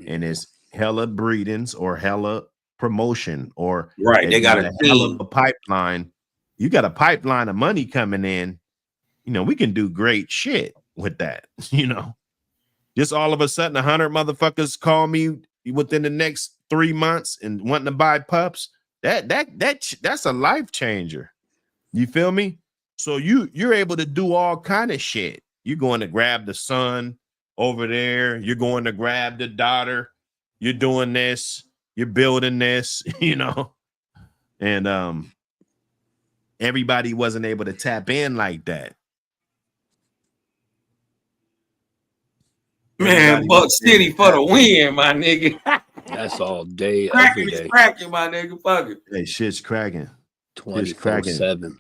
and it's hella breedings or hella promotion, or Right. They got a hell of team. a pipeline. You got a pipeline of money coming in. You know, we can do great shit with that. You know, just all of a sudden 100 motherfuckers call me within the next 3 months and wanting to buy pups. That's a life changer. You feel me? So you're able to do all kind of shit. You're going to grab the son over there. You're going to grab the daughter. You're doing this. You're building this, you know. And everybody wasn't able to tap in like that. Man, Buckcity for the win, my nigga. That's all day, Cracking every is day. cracking, my nigga. Fuck it. Hey, shit's cracking. 24/7.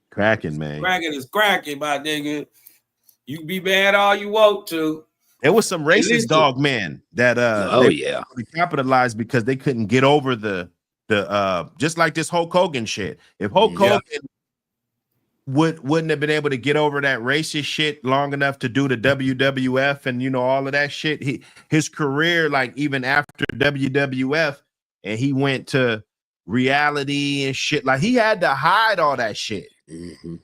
Cracking, man. Cracking is cracking, my nigga. You be bad all you want to. There was some racist dog men that they capitalized because they couldn't get over the just like this Hulk Hogan shit. If Hulk Hogan wouldn't have been able to get over that racist shit long enough to do the WWF and, you know, all of that shit, his career, like even after WWF, and he went to reality and shit, like he had to hide all that shit.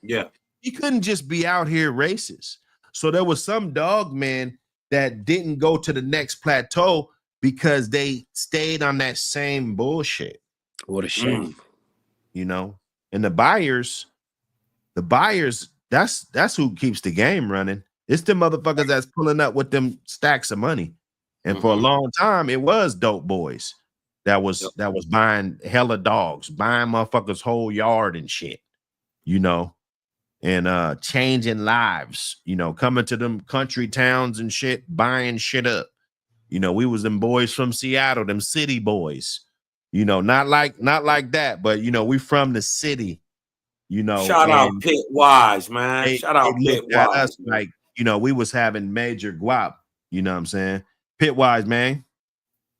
Yeah, he couldn't just be out here racist. So there was some dog man that didn't go to the next plateau because they stayed on that same bullshit. What a shame. You know, and the buyers, that's who keeps the game running. It's the motherfuckers that's pulling up with them stacks of money. And for a long time, it was dope boys that was buying hella dogs, buying motherfuckers' whole yard and shit, you know, and changing lives, you know, coming to them country towns and shit, buying shit up. You know, we was them boys from Seattle, them city boys, you know, not like that, but you know, we from the city. You know, shout out Pit Wise, man. Shout out Pit Wise. Us like, you know, we was having major guap. You know what I'm saying? Pit Wise, man.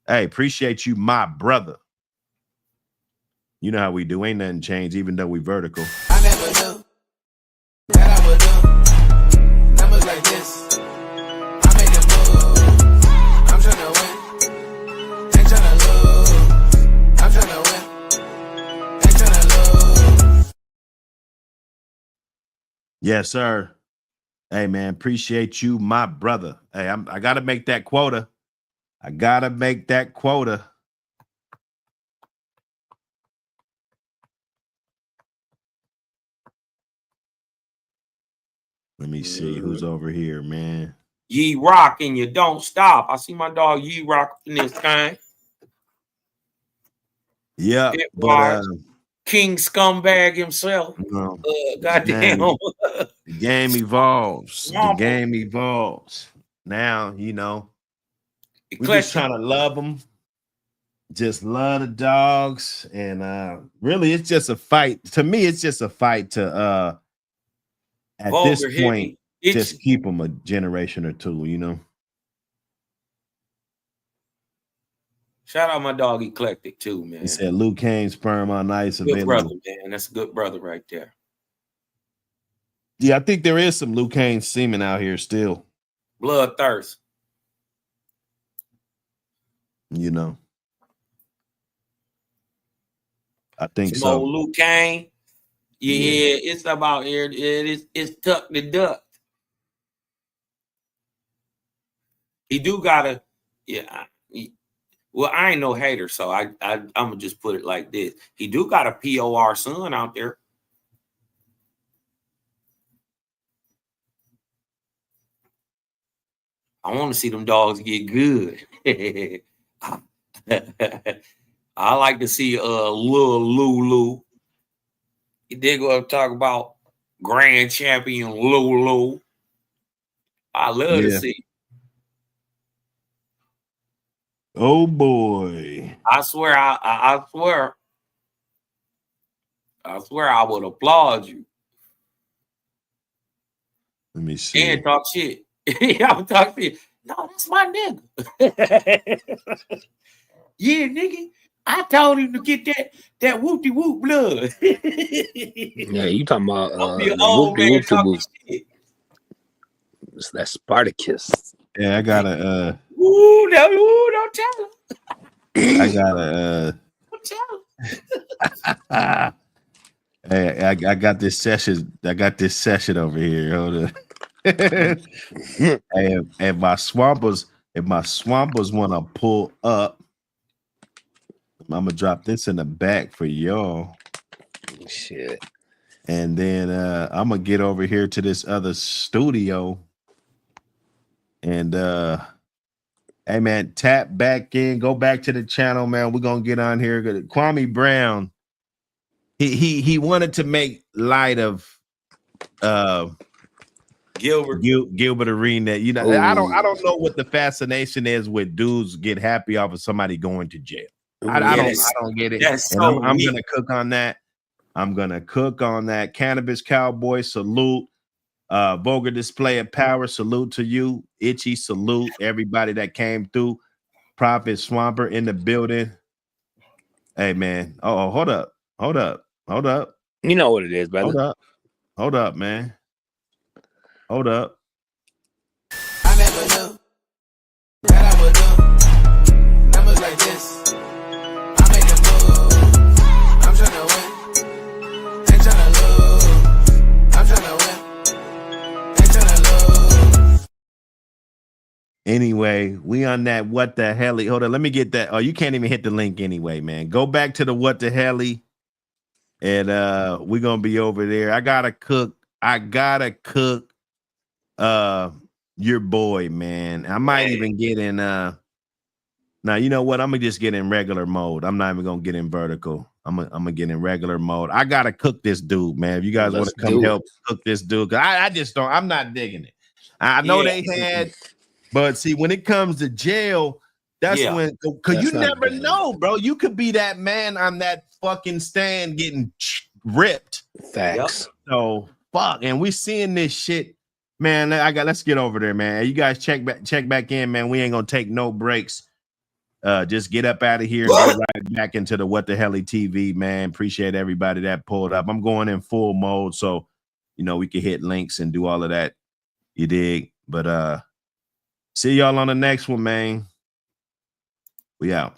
Hey, appreciate you, my brother. You know how we do. Ain't nothing changed, even though we vertical. I never knew that I would do numbers like this. I made a move. I'm trying to win. Ain't trying to lose. I'm trying to win. Ain't trying to lose. Yes, sir. Hey, man, appreciate you, my brother. Hey, I gotta make that quota. Let me see who's over here, man. Ye Rock and you don't stop. I see my dog Ye Rock in this time. Yeah, but King Scumbag himself. No, goddamn. The game evolves. The game evolves. Now, you know, we're just trying to love them. Just love the dogs. And really, it's just a fight. To me, it's just a fight to at this point, just keep them a generation or two, you know. Shout out my dog Eclectic too, man. He said Luke Kane sperm on ice good available. Brother, man. That's a good brother right there. Yeah, I think there is some Luke Kane semen out here still. Bloodthirst. You know. I think some so. Old Luke Kane. Yeah, it's about here. It's tucked the duck. He do gotta, well, I ain't no hater, so I'm gonna just put it like this. He do got a POR son out there. I want to see them dogs get good. I like to see little Lulu. You dig what I'm talking about? Grand champion Lulu. I love to see. Oh boy. I swear, I swear, I would applaud you. Let me see. And talk shit. I would talk shit. No, that's my nigga. Yeah, nigga. I told him to get that whoopty whoop blood. Yeah, you talking about Don't be an the old man whoop talking shit. It's that Spartacus. Yeah, I gotta Ooh, don't tell him. I gotta Don't tell him. hey, I got this session. I got this session over here. Hold on. Hey, if my swampers want to pull up, I'm gonna drop this in the back for y'all. Shit. And then I'm gonna get over here to this other studio. And hey man, tap back in, go back to the channel, man. We're gonna get on here. Kwame Brown, he wanted to make light of Gilbert Arena. You know, I don't know what the fascination is with dudes get happy off of somebody going to jail. I don't get it. That's and so I'm gonna cook on that. I'm gonna cook on that. Cannabis Cowboy, salute. Vulgar Display of Power, salute to you. Itchy, salute everybody that came through. Prophet Swamper in the building. Hey man. Oh, hold up. You know what it is, brother. Hold up, man. Hold up. I never knew that I would do numbers like this. I make a move. I'm trying to win. Ain't trying to lose. I'm trying to win. Ain't trying to lose. Anyway, we on that what the hell? Hold on, let me get that. Oh, you can't even hit the link anyway, man. Go back to the what the hell, and we're gonna be over there. I gotta cook your boy, man. I might even get in now you know what? I'm gonna just get in regular mode. I'm not even gonna get in vertical. I'm gonna get in regular mode. I gotta cook this dude, man. If you guys want to come help cook this dude, I just don't, I'm not digging it. I know they had, but see, when it comes to jail, that's when, because you never know, bro. You could be that man on that fucking stand getting ripped. Facts. So fuck, and we seeing this shit, man. Let's get over there, man. You guys check back in, man. We ain't gonna take no breaks. Just get up out of here and get right back into the What the Helly TV, man. Appreciate everybody that pulled up. I'm going in full mode, so you know we can hit links and do all of that. You dig? But see y'all on the next one, man. We out.